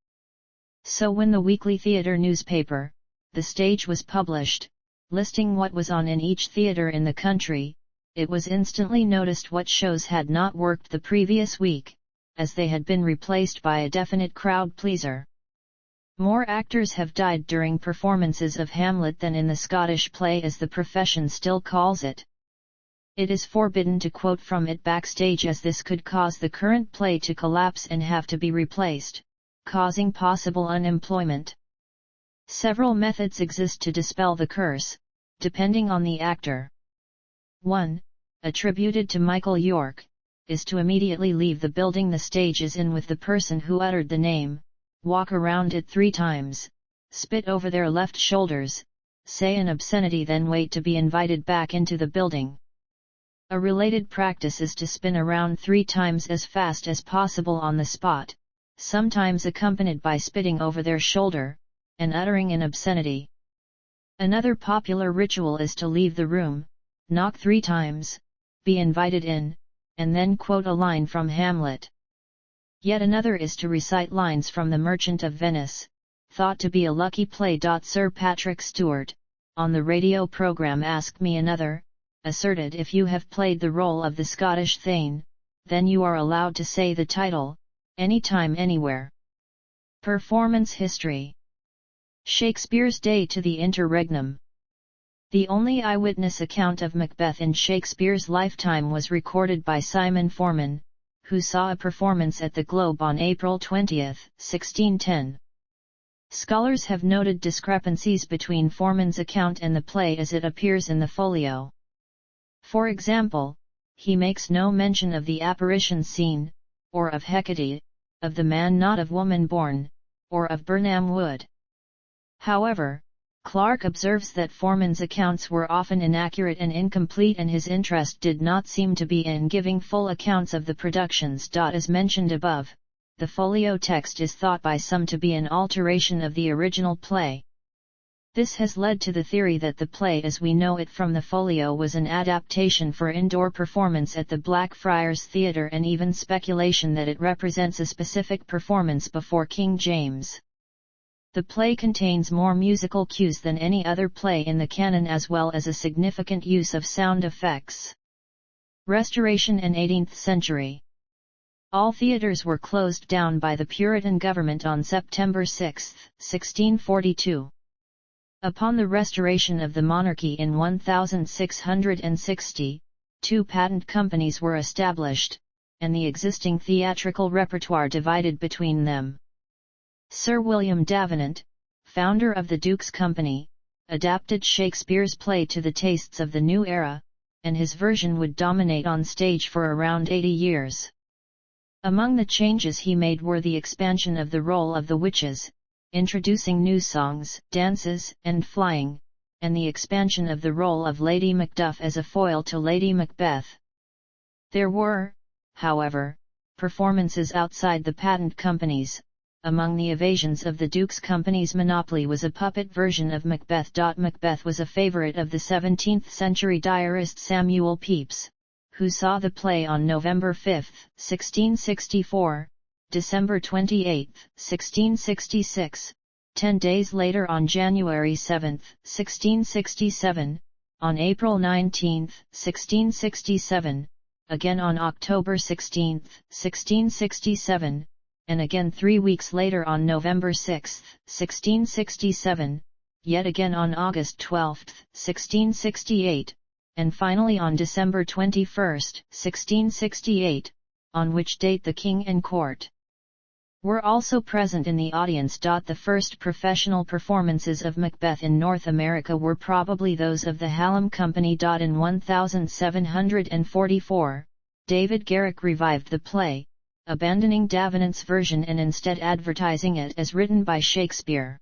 So when the weekly theatre newspaper, The Stage, was published, listing what was on in each theatre in the country, it was instantly noticed what shows had not worked the previous week, as they had been replaced by a definite crowd pleaser. More actors have died during performances of Hamlet than in the Scottish play, as the profession still calls it. It is forbidden to quote from it backstage, as this could cause the current play to collapse and have to be replaced, causing possible unemployment. Several methods exist to dispel the curse, depending on the actor. 1. Attributed to Michael York, is to immediately leave the building the stage is in with the person who uttered the name, walk around it 3 times, spit over their left shoulders, say an obscenity, then wait to be invited back into the building. A related practice is to spin around 3 times as fast as possible on the spot, sometimes accompanied by spitting over their shoulder, and uttering an obscenity. Another popular ritual is to leave the room, knock 3 times, be invited in, and then quote a line from Hamlet. Yet another is to recite lines from The Merchant of Venice, thought to be a lucky play. Sir Patrick Stewart, on the radio program Ask Me Another, asserted if you have played the role of the Scottish Thane, then you are allowed to say the title, anytime anywhere. Performance history. Shakespeare's Day to the Interregnum. The only eyewitness account of Macbeth in Shakespeare's lifetime was recorded by Simon Forman, who saw a performance at the Globe on April 20, 1610. Scholars have noted discrepancies between Forman's account and the play as it appears in the folio. For example, he makes no mention of the apparition scene, or of Hecate, of the man not of woman born, or of Birnam Wood. However, Clarke observes that Forman's accounts were often inaccurate and incomplete, and his interest did not seem to be in giving full accounts of the productions. As mentioned above, the folio text is thought by some to be an alteration of the original play. This has led to the theory that the play as we know it from the folio was an adaptation for indoor performance at the Blackfriars Theatre, and even speculation that it represents a specific performance before King James. The play contains more musical cues than any other play in the canon, as well as a significant use of sound effects. Restoration and 18th century. All theatres were closed down by the Puritan government on September 6, 1642. Upon the restoration of the monarchy in 1660, 2 patent companies were established, and the existing theatrical repertoire divided between them. Sir William Davenant, founder of the Duke's Company, adapted Shakespeare's play to the tastes of the new era, and his version would dominate on stage for around 80 years. Among the changes he made were the expansion of the role of the witches, introducing new songs, dances, and flying, and the expansion of the role of Lady Macduff as a foil to Lady Macbeth. There were, however, performances outside the patent companies. Among the evasions of the Duke's Company's monopoly was a puppet version of Macbeth. Macbeth was a favourite of the 17th-century diarist Samuel Pepys, who saw the play on November 5, 1664, December 28, 1666, 10 days later on January 7, 1667, on April 19, 1667, again on October 16, 1667, and again 3 weeks later on November 6, 1667, yet again on August 12, 1668, and finally on December 21, 1668, on which date the king and court were also present in the audience. The first professional performances of Macbeth in North America were probably those of the Hallam Company. In 1744, David Garrick revived the play, abandoning Davenant's version and instead advertising it as written by Shakespeare.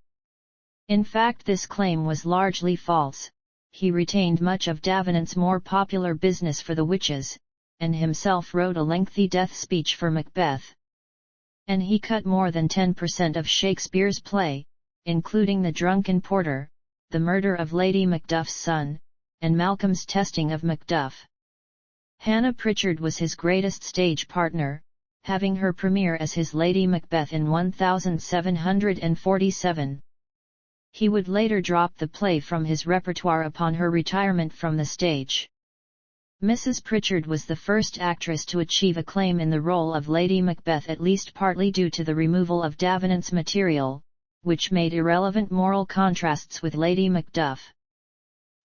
In fact, this claim was largely false. He retained much of Davenant's more popular business for the witches, and himself wrote a lengthy death speech for Macbeth. And he cut more than 10% of Shakespeare's play, including the drunken porter, the murder of Lady Macduff's son, and Malcolm's testing of Macduff. Hannah Pritchard was his greatest stage partner, having her premiere as his Lady Macbeth in 1747. He would later drop the play from his repertoire upon her retirement from the stage. Mrs. Pritchard was the first actress to achieve acclaim in the role of Lady Macbeth, at least partly due to the removal of Davenant's material, which made irrelevant moral contrasts with Lady Macduff.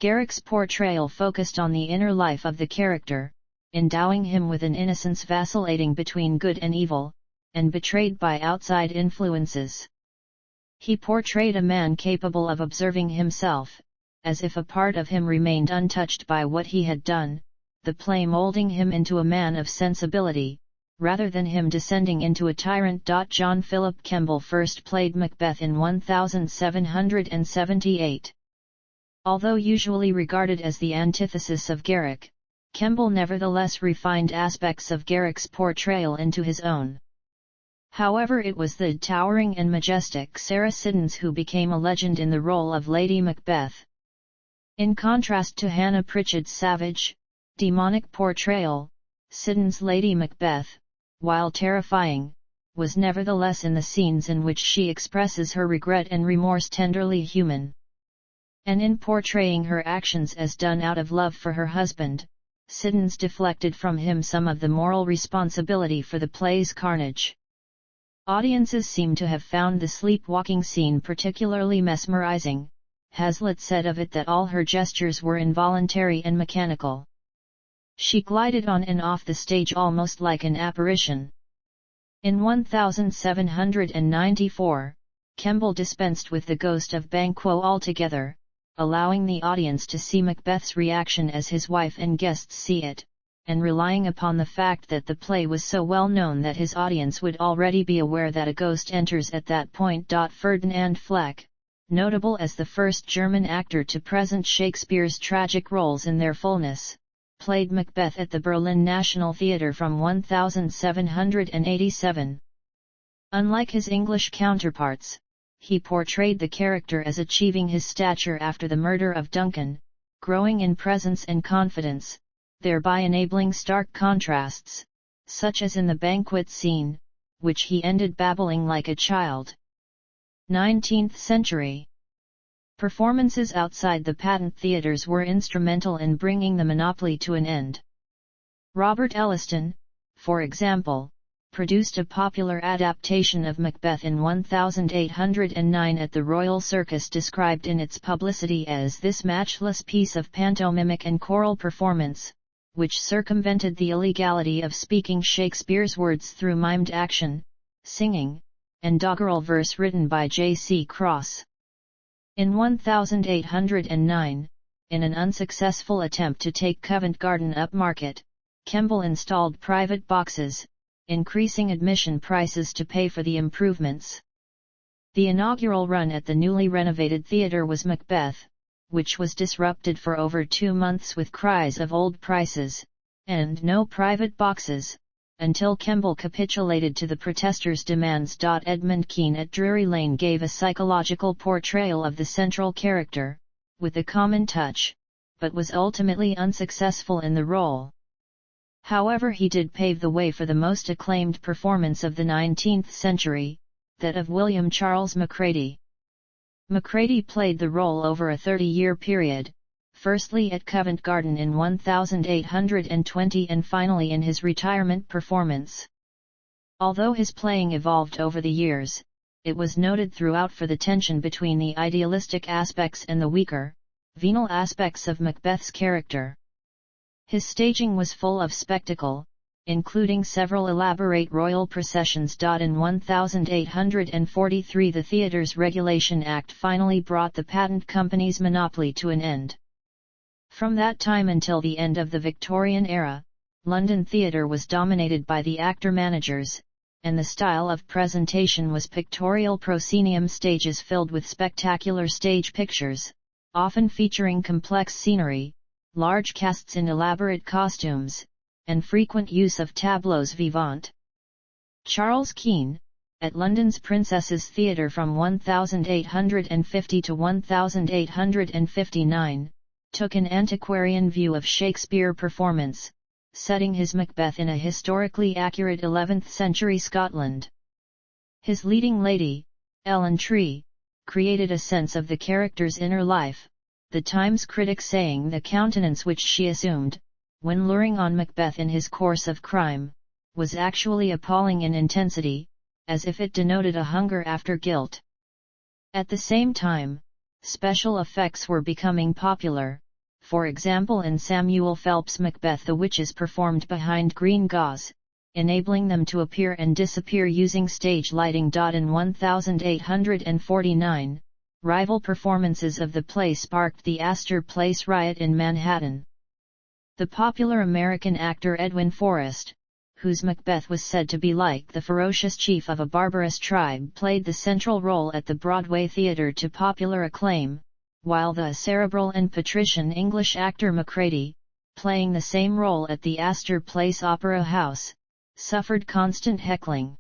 Garrick's portrayal focused on the inner life of the character, endowing him with an innocence vacillating between good and evil, and betrayed by outside influences. He portrayed a man capable of observing himself, as if a part of him remained untouched by what he had done, the play molding him into a man of sensibility, rather than him descending into a tyrant. John Philip Kemble first played Macbeth in 1778. Although usually regarded as the antithesis of Garrick, Kemble nevertheless refined aspects of Garrick's portrayal into his own. However, it was the towering and majestic Sarah Siddons who became a legend in the role of Lady Macbeth. In contrast to Hannah Pritchard's savage, demonic portrayal, Siddons' Lady Macbeth, while terrifying, was nevertheless in the scenes in which she expresses her regret and remorse tenderly human. And in portraying her actions as done out of love for her husband, Siddons deflected from him some of the moral responsibility for the play's carnage. Audiences seem to have found the sleepwalking scene particularly mesmerizing. Hazlitt said of it that all her gestures were involuntary and mechanical. She glided on and off the stage almost like an apparition. In 1794, Kemble dispensed with the ghost of Banquo altogether, allowing the audience to see Macbeth's reaction as his wife and guests see it, and relying upon the fact that the play was so well known that his audience would already be aware that a ghost enters at that point. Ferdinand Fleck, notable as the first German actor to present Shakespeare's tragic roles in their fullness, played Macbeth at the Berlin National Theatre from 1787. Unlike his English counterparts, he portrayed the character as achieving his stature after the murder of Duncan, growing in presence and confidence, thereby enabling stark contrasts, such as in the banquet scene, which he ended babbling like a child. 19th century. Performances outside the patent theatres were instrumental in bringing the monopoly to an end. Robert Elliston, for example, produced a popular adaptation of Macbeth in 1809 at the Royal Circus, described in its publicity as this matchless piece of pantomimic and choral performance, which circumvented the illegality of speaking Shakespeare's words through mimed action, singing, and doggerel verse written by J.C. Cross. In 1809, in an unsuccessful attempt to take Covent Garden upmarket, Kemble installed private boxes, increasing admission prices to pay for the improvements. The inaugural run at the newly renovated theatre was Macbeth, which was disrupted for over 2 months with cries of old prices, and no private boxes, until Kemble capitulated to the protesters' demands. Edmund Kean at Drury Lane gave a psychological portrayal of the central character, with a common touch, but was ultimately unsuccessful in the role. However, he did pave the way for the most acclaimed performance of the 19th century, that of William Charles Macready. Macready played the role over a 30-year period, firstly at Covent Garden in 1820 and finally in his retirement performance. Although his playing evolved over the years, it was noted throughout for the tension between the idealistic aspects and the weaker, venal aspects of Macbeth's character. His staging was full of spectacle, including several elaborate royal processions. In 1843 the Theatres Regulation Act finally brought the patent company's monopoly to an end. From that time until the end of the Victorian era, London theatre was dominated by the actor-managers, and the style of presentation was pictorial proscenium stages filled with spectacular stage pictures, often featuring complex scenery, large casts in elaborate costumes, and frequent use of tableaux vivants. Charles Kean, at London's Princesses Theatre from 1850 to 1859, took an antiquarian view of Shakespeare performance, setting his Macbeth in a historically accurate 11th century Scotland. His leading lady, Ellen Tree, created a sense of the character's inner life, the Times critic saying the countenance which she assumed, when luring on Macbeth in his course of crime, was actually appalling in intensity, as if it denoted a hunger after guilt. At the same time, special effects were becoming popular. For example, in Samuel Phelps' Macbeth, the witches performed behind green gauze, enabling them to appear and disappear using stage lighting. In 1849, rival performances of the play sparked the Astor Place riot in Manhattan. The popular American actor Edwin Forrest, whose Macbeth was said to be like the ferocious chief of a barbarous tribe, played the central role at the Broadway theatre to popular acclaim, while the cerebral and patrician English actor Macready, playing the same role at the Astor Place Opera House, suffered constant heckling.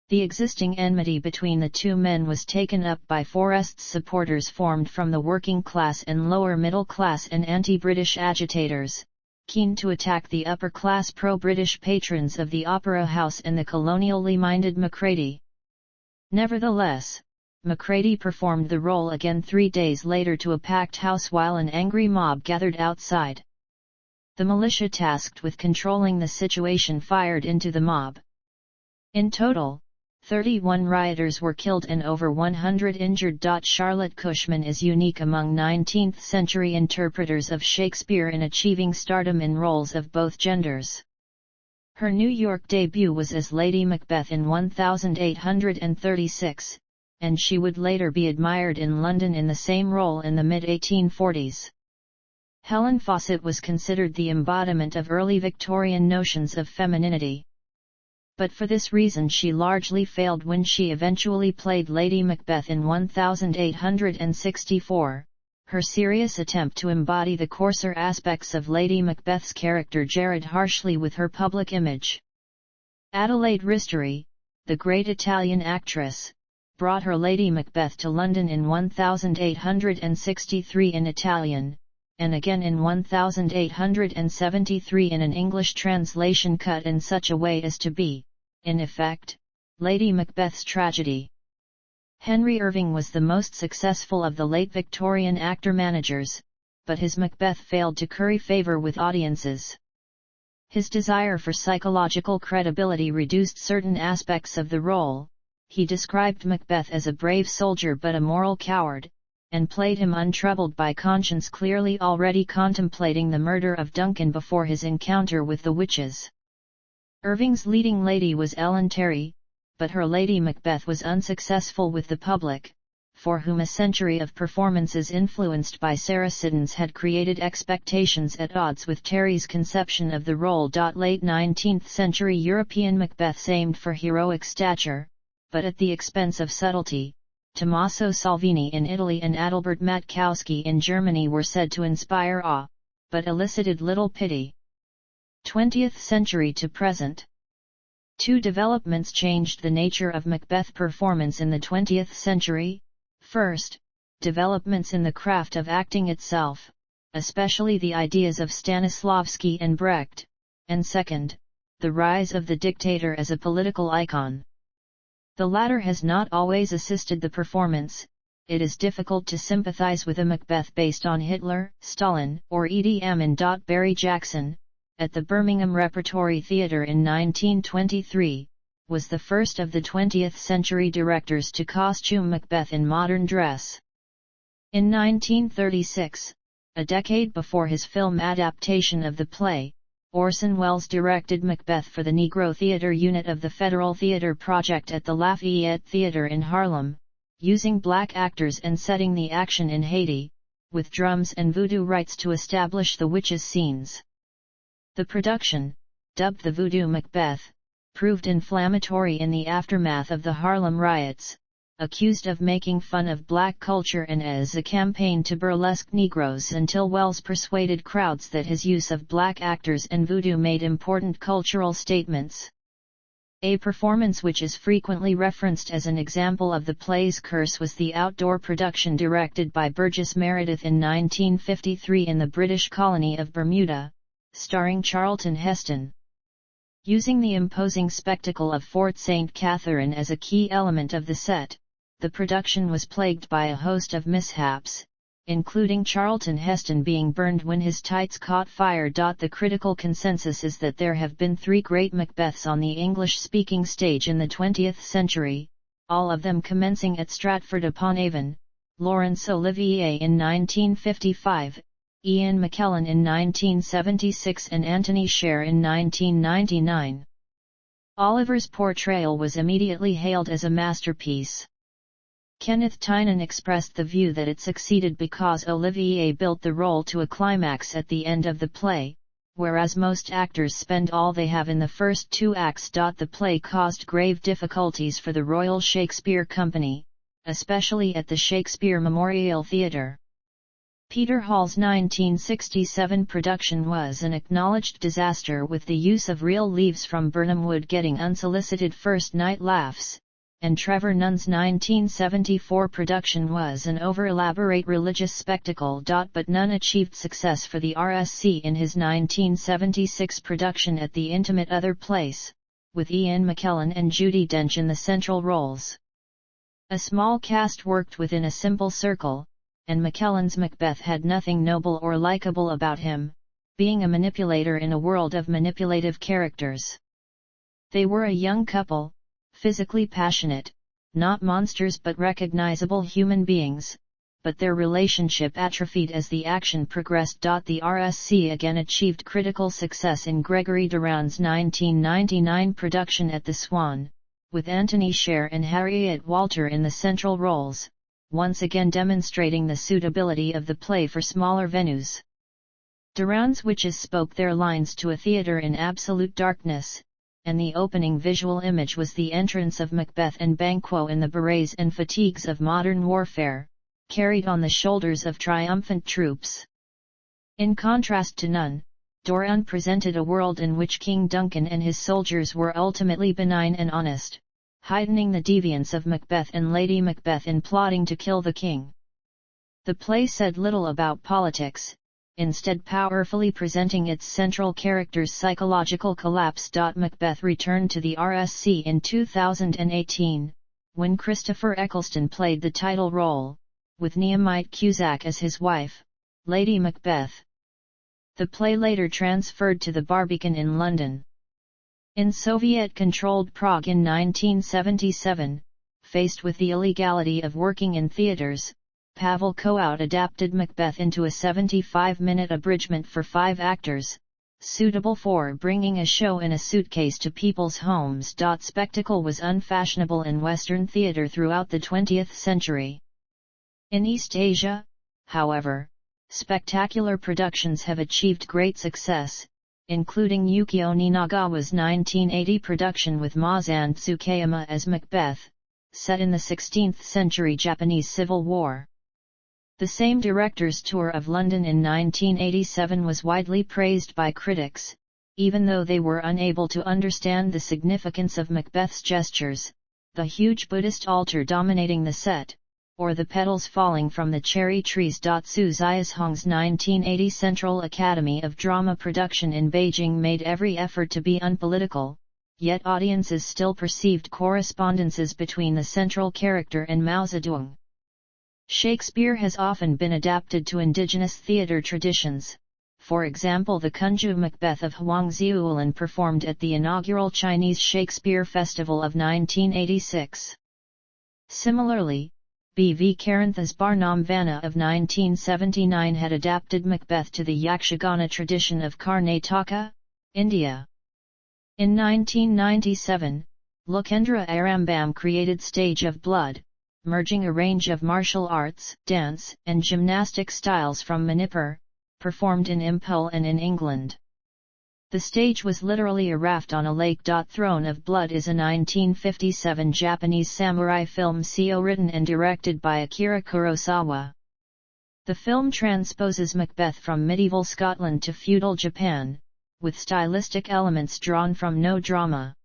The existing enmity between the two men was taken up by Forrest's supporters formed from the working class and lower middle class and anti-British agitators, keen to attack the upper-class pro-British patrons of the Opera House and the colonially minded Macready. Nevertheless, Macready performed the role again 3 days later to a packed house while an angry mob gathered outside. The militia tasked with controlling the situation fired into the mob. In total, 31 rioters were killed and over 100 injured. Charlotte Cushman is unique among 19th-century interpreters of Shakespeare in achieving stardom in roles of both genders. Her New York debut was as Lady Macbeth in 1836, and she would later be admired in London in the same role in the mid-1840s. Helen Fawcett was considered the embodiment of early Victorian notions of femininity. but for this reason she largely failed when she eventually played Lady Macbeth in 1864. Her serious attempt to embody the coarser aspects of Lady Macbeth's character jarred harshly with her public image. Adelaide Ristori, the great Italian actress, brought her Lady Macbeth to London in 1863 in Italian, and again in 1873 in an English translation cut in such a way as to be, in effect, Lady Macbeth's tragedy. Henry Irving was the most successful of the late Victorian actor-managers, but his Macbeth failed to curry favour with audiences. His desire for psychological credibility reduced certain aspects of the role. He described Macbeth as a brave soldier but a moral coward, and played him untroubled by conscience, clearly already contemplating the murder of Duncan before his encounter with the witches. Irving's leading lady was Ellen Terry, but her Lady Macbeth was unsuccessful with the public, for whom a century of performances influenced by Sarah Siddons had created expectations at odds with Terry's conception of the role. Late 19th century European Macbeths aimed for heroic stature, but at the expense of subtlety. Tommaso Salvini in Italy and Adalbert Matkowski in Germany were said to inspire awe, but elicited little pity. 20th century to present. Two developments changed the nature of Macbeth performance in the 20th century. First, developments in the craft of acting itself, especially the ideas of Stanislavski and Brecht, and second, the rise of the dictator as a political icon. The latter has not always assisted the performance. It is difficult to sympathize with a Macbeth based on Hitler, Stalin, or Idi Amin. Barry Jackson, at the Birmingham Repertory Theatre in 1923, was the first of the 20th century directors to costume Macbeth in modern dress. In 1936, a decade before his film adaptation of the play, Orson Welles directed Macbeth for the Negro Theatre Unit of the Federal Theatre Project at the Lafayette Theatre in Harlem, using black actors and setting the action in Haiti, with drums and voodoo rites to establish the witches' scenes. The production, dubbed the Voodoo Macbeth, proved inflammatory in the aftermath of the Harlem riots, accused of making fun of black culture and as a campaign to burlesque Negroes, until Welles persuaded crowds that his use of black actors and voodoo made important cultural statements. A performance which is frequently referenced as an example of the play's curse was the outdoor production directed by Burgess Meredith in 1953 in the British colony of Bermuda, starring Charlton Heston. Using the imposing spectacle of Fort St. Catherine as a key element of the set, the production was plagued by a host of mishaps, including Charlton Heston being burned when his tights caught fire. The critical consensus is that there have been three great Macbeths on the English-speaking stage in the 20th century, all of them commencing at Stratford-upon-Avon: Laurence Olivier in 1955, Ian McKellen in 1976 and Anthony Sher in 1999. Oliver's portrayal was immediately hailed as a masterpiece. Kenneth Tynan expressed the view that it succeeded because Olivier built the role to a climax at the end of the play, whereas most actors spend all they have in the first two acts. The play caused grave difficulties for the Royal Shakespeare Company, especially at the Shakespeare Memorial Theatre. Peter Hall's 1967 production was an acknowledged disaster, with the use of real leaves from Birnam Wood getting unsolicited first-night laughs, and Trevor Nunn's 1974 production was an over-elaborate religious spectacle. But Nunn achieved success for the RSC in his 1976 production at the Intimate Other Place, with Ian McKellen and Judi Dench in the central roles. A small cast worked within a simple circle, and McKellen's Macbeth had nothing noble or likable about him, being a manipulator in a world of manipulative characters. They were a young couple, physically passionate, not monsters but recognizable human beings, but their relationship atrophied as the action progressed. The RSC again achieved critical success in Gregory Durand's 1999 production at the Swan, with Anthony Sher and Harriet Walter in the central roles, once again demonstrating the suitability of the play for smaller venues. Durand's witches spoke their lines to a theatre in absolute darkness, and the opening visual image was the entrance of Macbeth and Banquo in the berets and fatigues of modern warfare, carried on the shoulders of triumphant troops. In contrast to none, Doran presented a world in which King Duncan and his soldiers were ultimately benign and honest, heightening the deviance of Macbeth and Lady Macbeth in plotting to kill the king. The play said little about politics, instead powerfully presenting its central character's psychological collapse. Macbeth returned to the RSC in 2018, when Christopher Eccleston played the title role, with Niamite Cusack as his wife, Lady Macbeth. The play later transferred to the Barbican in London. In Soviet-controlled Prague in 1977, faced with the illegality of working in theatres, Pavel Kout adapted Macbeth into a 75-minute abridgment for 5 actors, suitable for bringing a show in a suitcase to people's homes. Spectacle was unfashionable in Western theatre throughout the 20th century. In East Asia, however, spectacular productions have achieved great success, including Yukio Ninagawa's 1980 production with Masan Tsukayama as Macbeth, set in the 16th century Japanese Civil War. The same director's tour of London in 1987 was widely praised by critics, even though they were unable to understand the significance of Macbeth's gestures, the huge Buddhist altar dominating the set, or the petals falling from the cherry trees. Su Xiaohong's 1980 Central Academy of Drama production in Beijing made every effort to be unpolitical, yet audiences still perceived correspondences between the central character and Mao Zedong. Shakespeare has often been adapted to indigenous theatre traditions, for example the Kunju Macbeth of Huang Ziulan performed at the inaugural Chinese Shakespeare Festival of 1986. Similarly, B.V. Karantha's Barnum Vanna of 1979 had adapted Macbeth to the Yakshagana tradition of Karnataka, India. In 1997, Lokendra Arambam created Stage of Blood, merging a range of martial arts, dance, and gymnastic styles from Manipur, performed in Impel and in England. The stage was literally a raft on a lake. Throne of Blood is a 1957 Japanese samurai film written and directed by Akira Kurosawa. The film transposes Macbeth from medieval Scotland to feudal Japan, with stylistic elements drawn from no drama.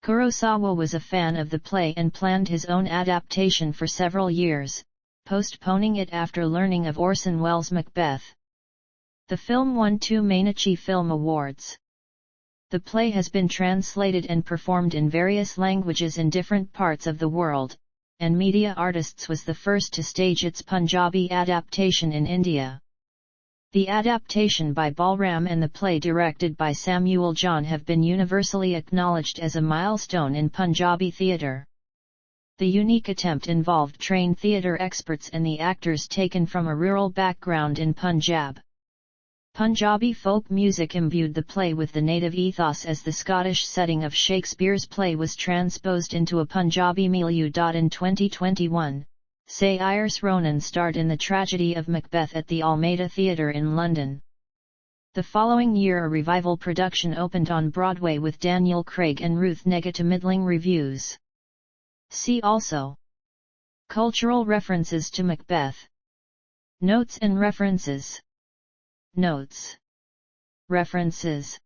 Kurosawa was a fan of the play and planned his own adaptation for several years, postponing it after learning of Orson Welles' Macbeth. The film won 2 Mainichi Film Awards. The play has been translated and performed in various languages in different parts of the world, and Media Artists was the first to stage its Punjabi adaptation in India. The adaptation by Balram and the play directed by Samuel John have been universally acknowledged as a milestone in Punjabi theatre. The unique attempt involved trained theatre experts and the actors taken from a rural background in Punjab. Punjabi folk music imbued the play with the native ethos as the Scottish setting of Shakespeare's play was transposed into a Punjabi milieu. In 2021, Saoirse Ronan starred in the tragedy of Macbeth at the Almeida Theatre in London. The following year a revival production opened on Broadway with Daniel Craig and Ruth Negga to middling reviews. See also: Cultural references to Macbeth. Notes and references. Notes. References.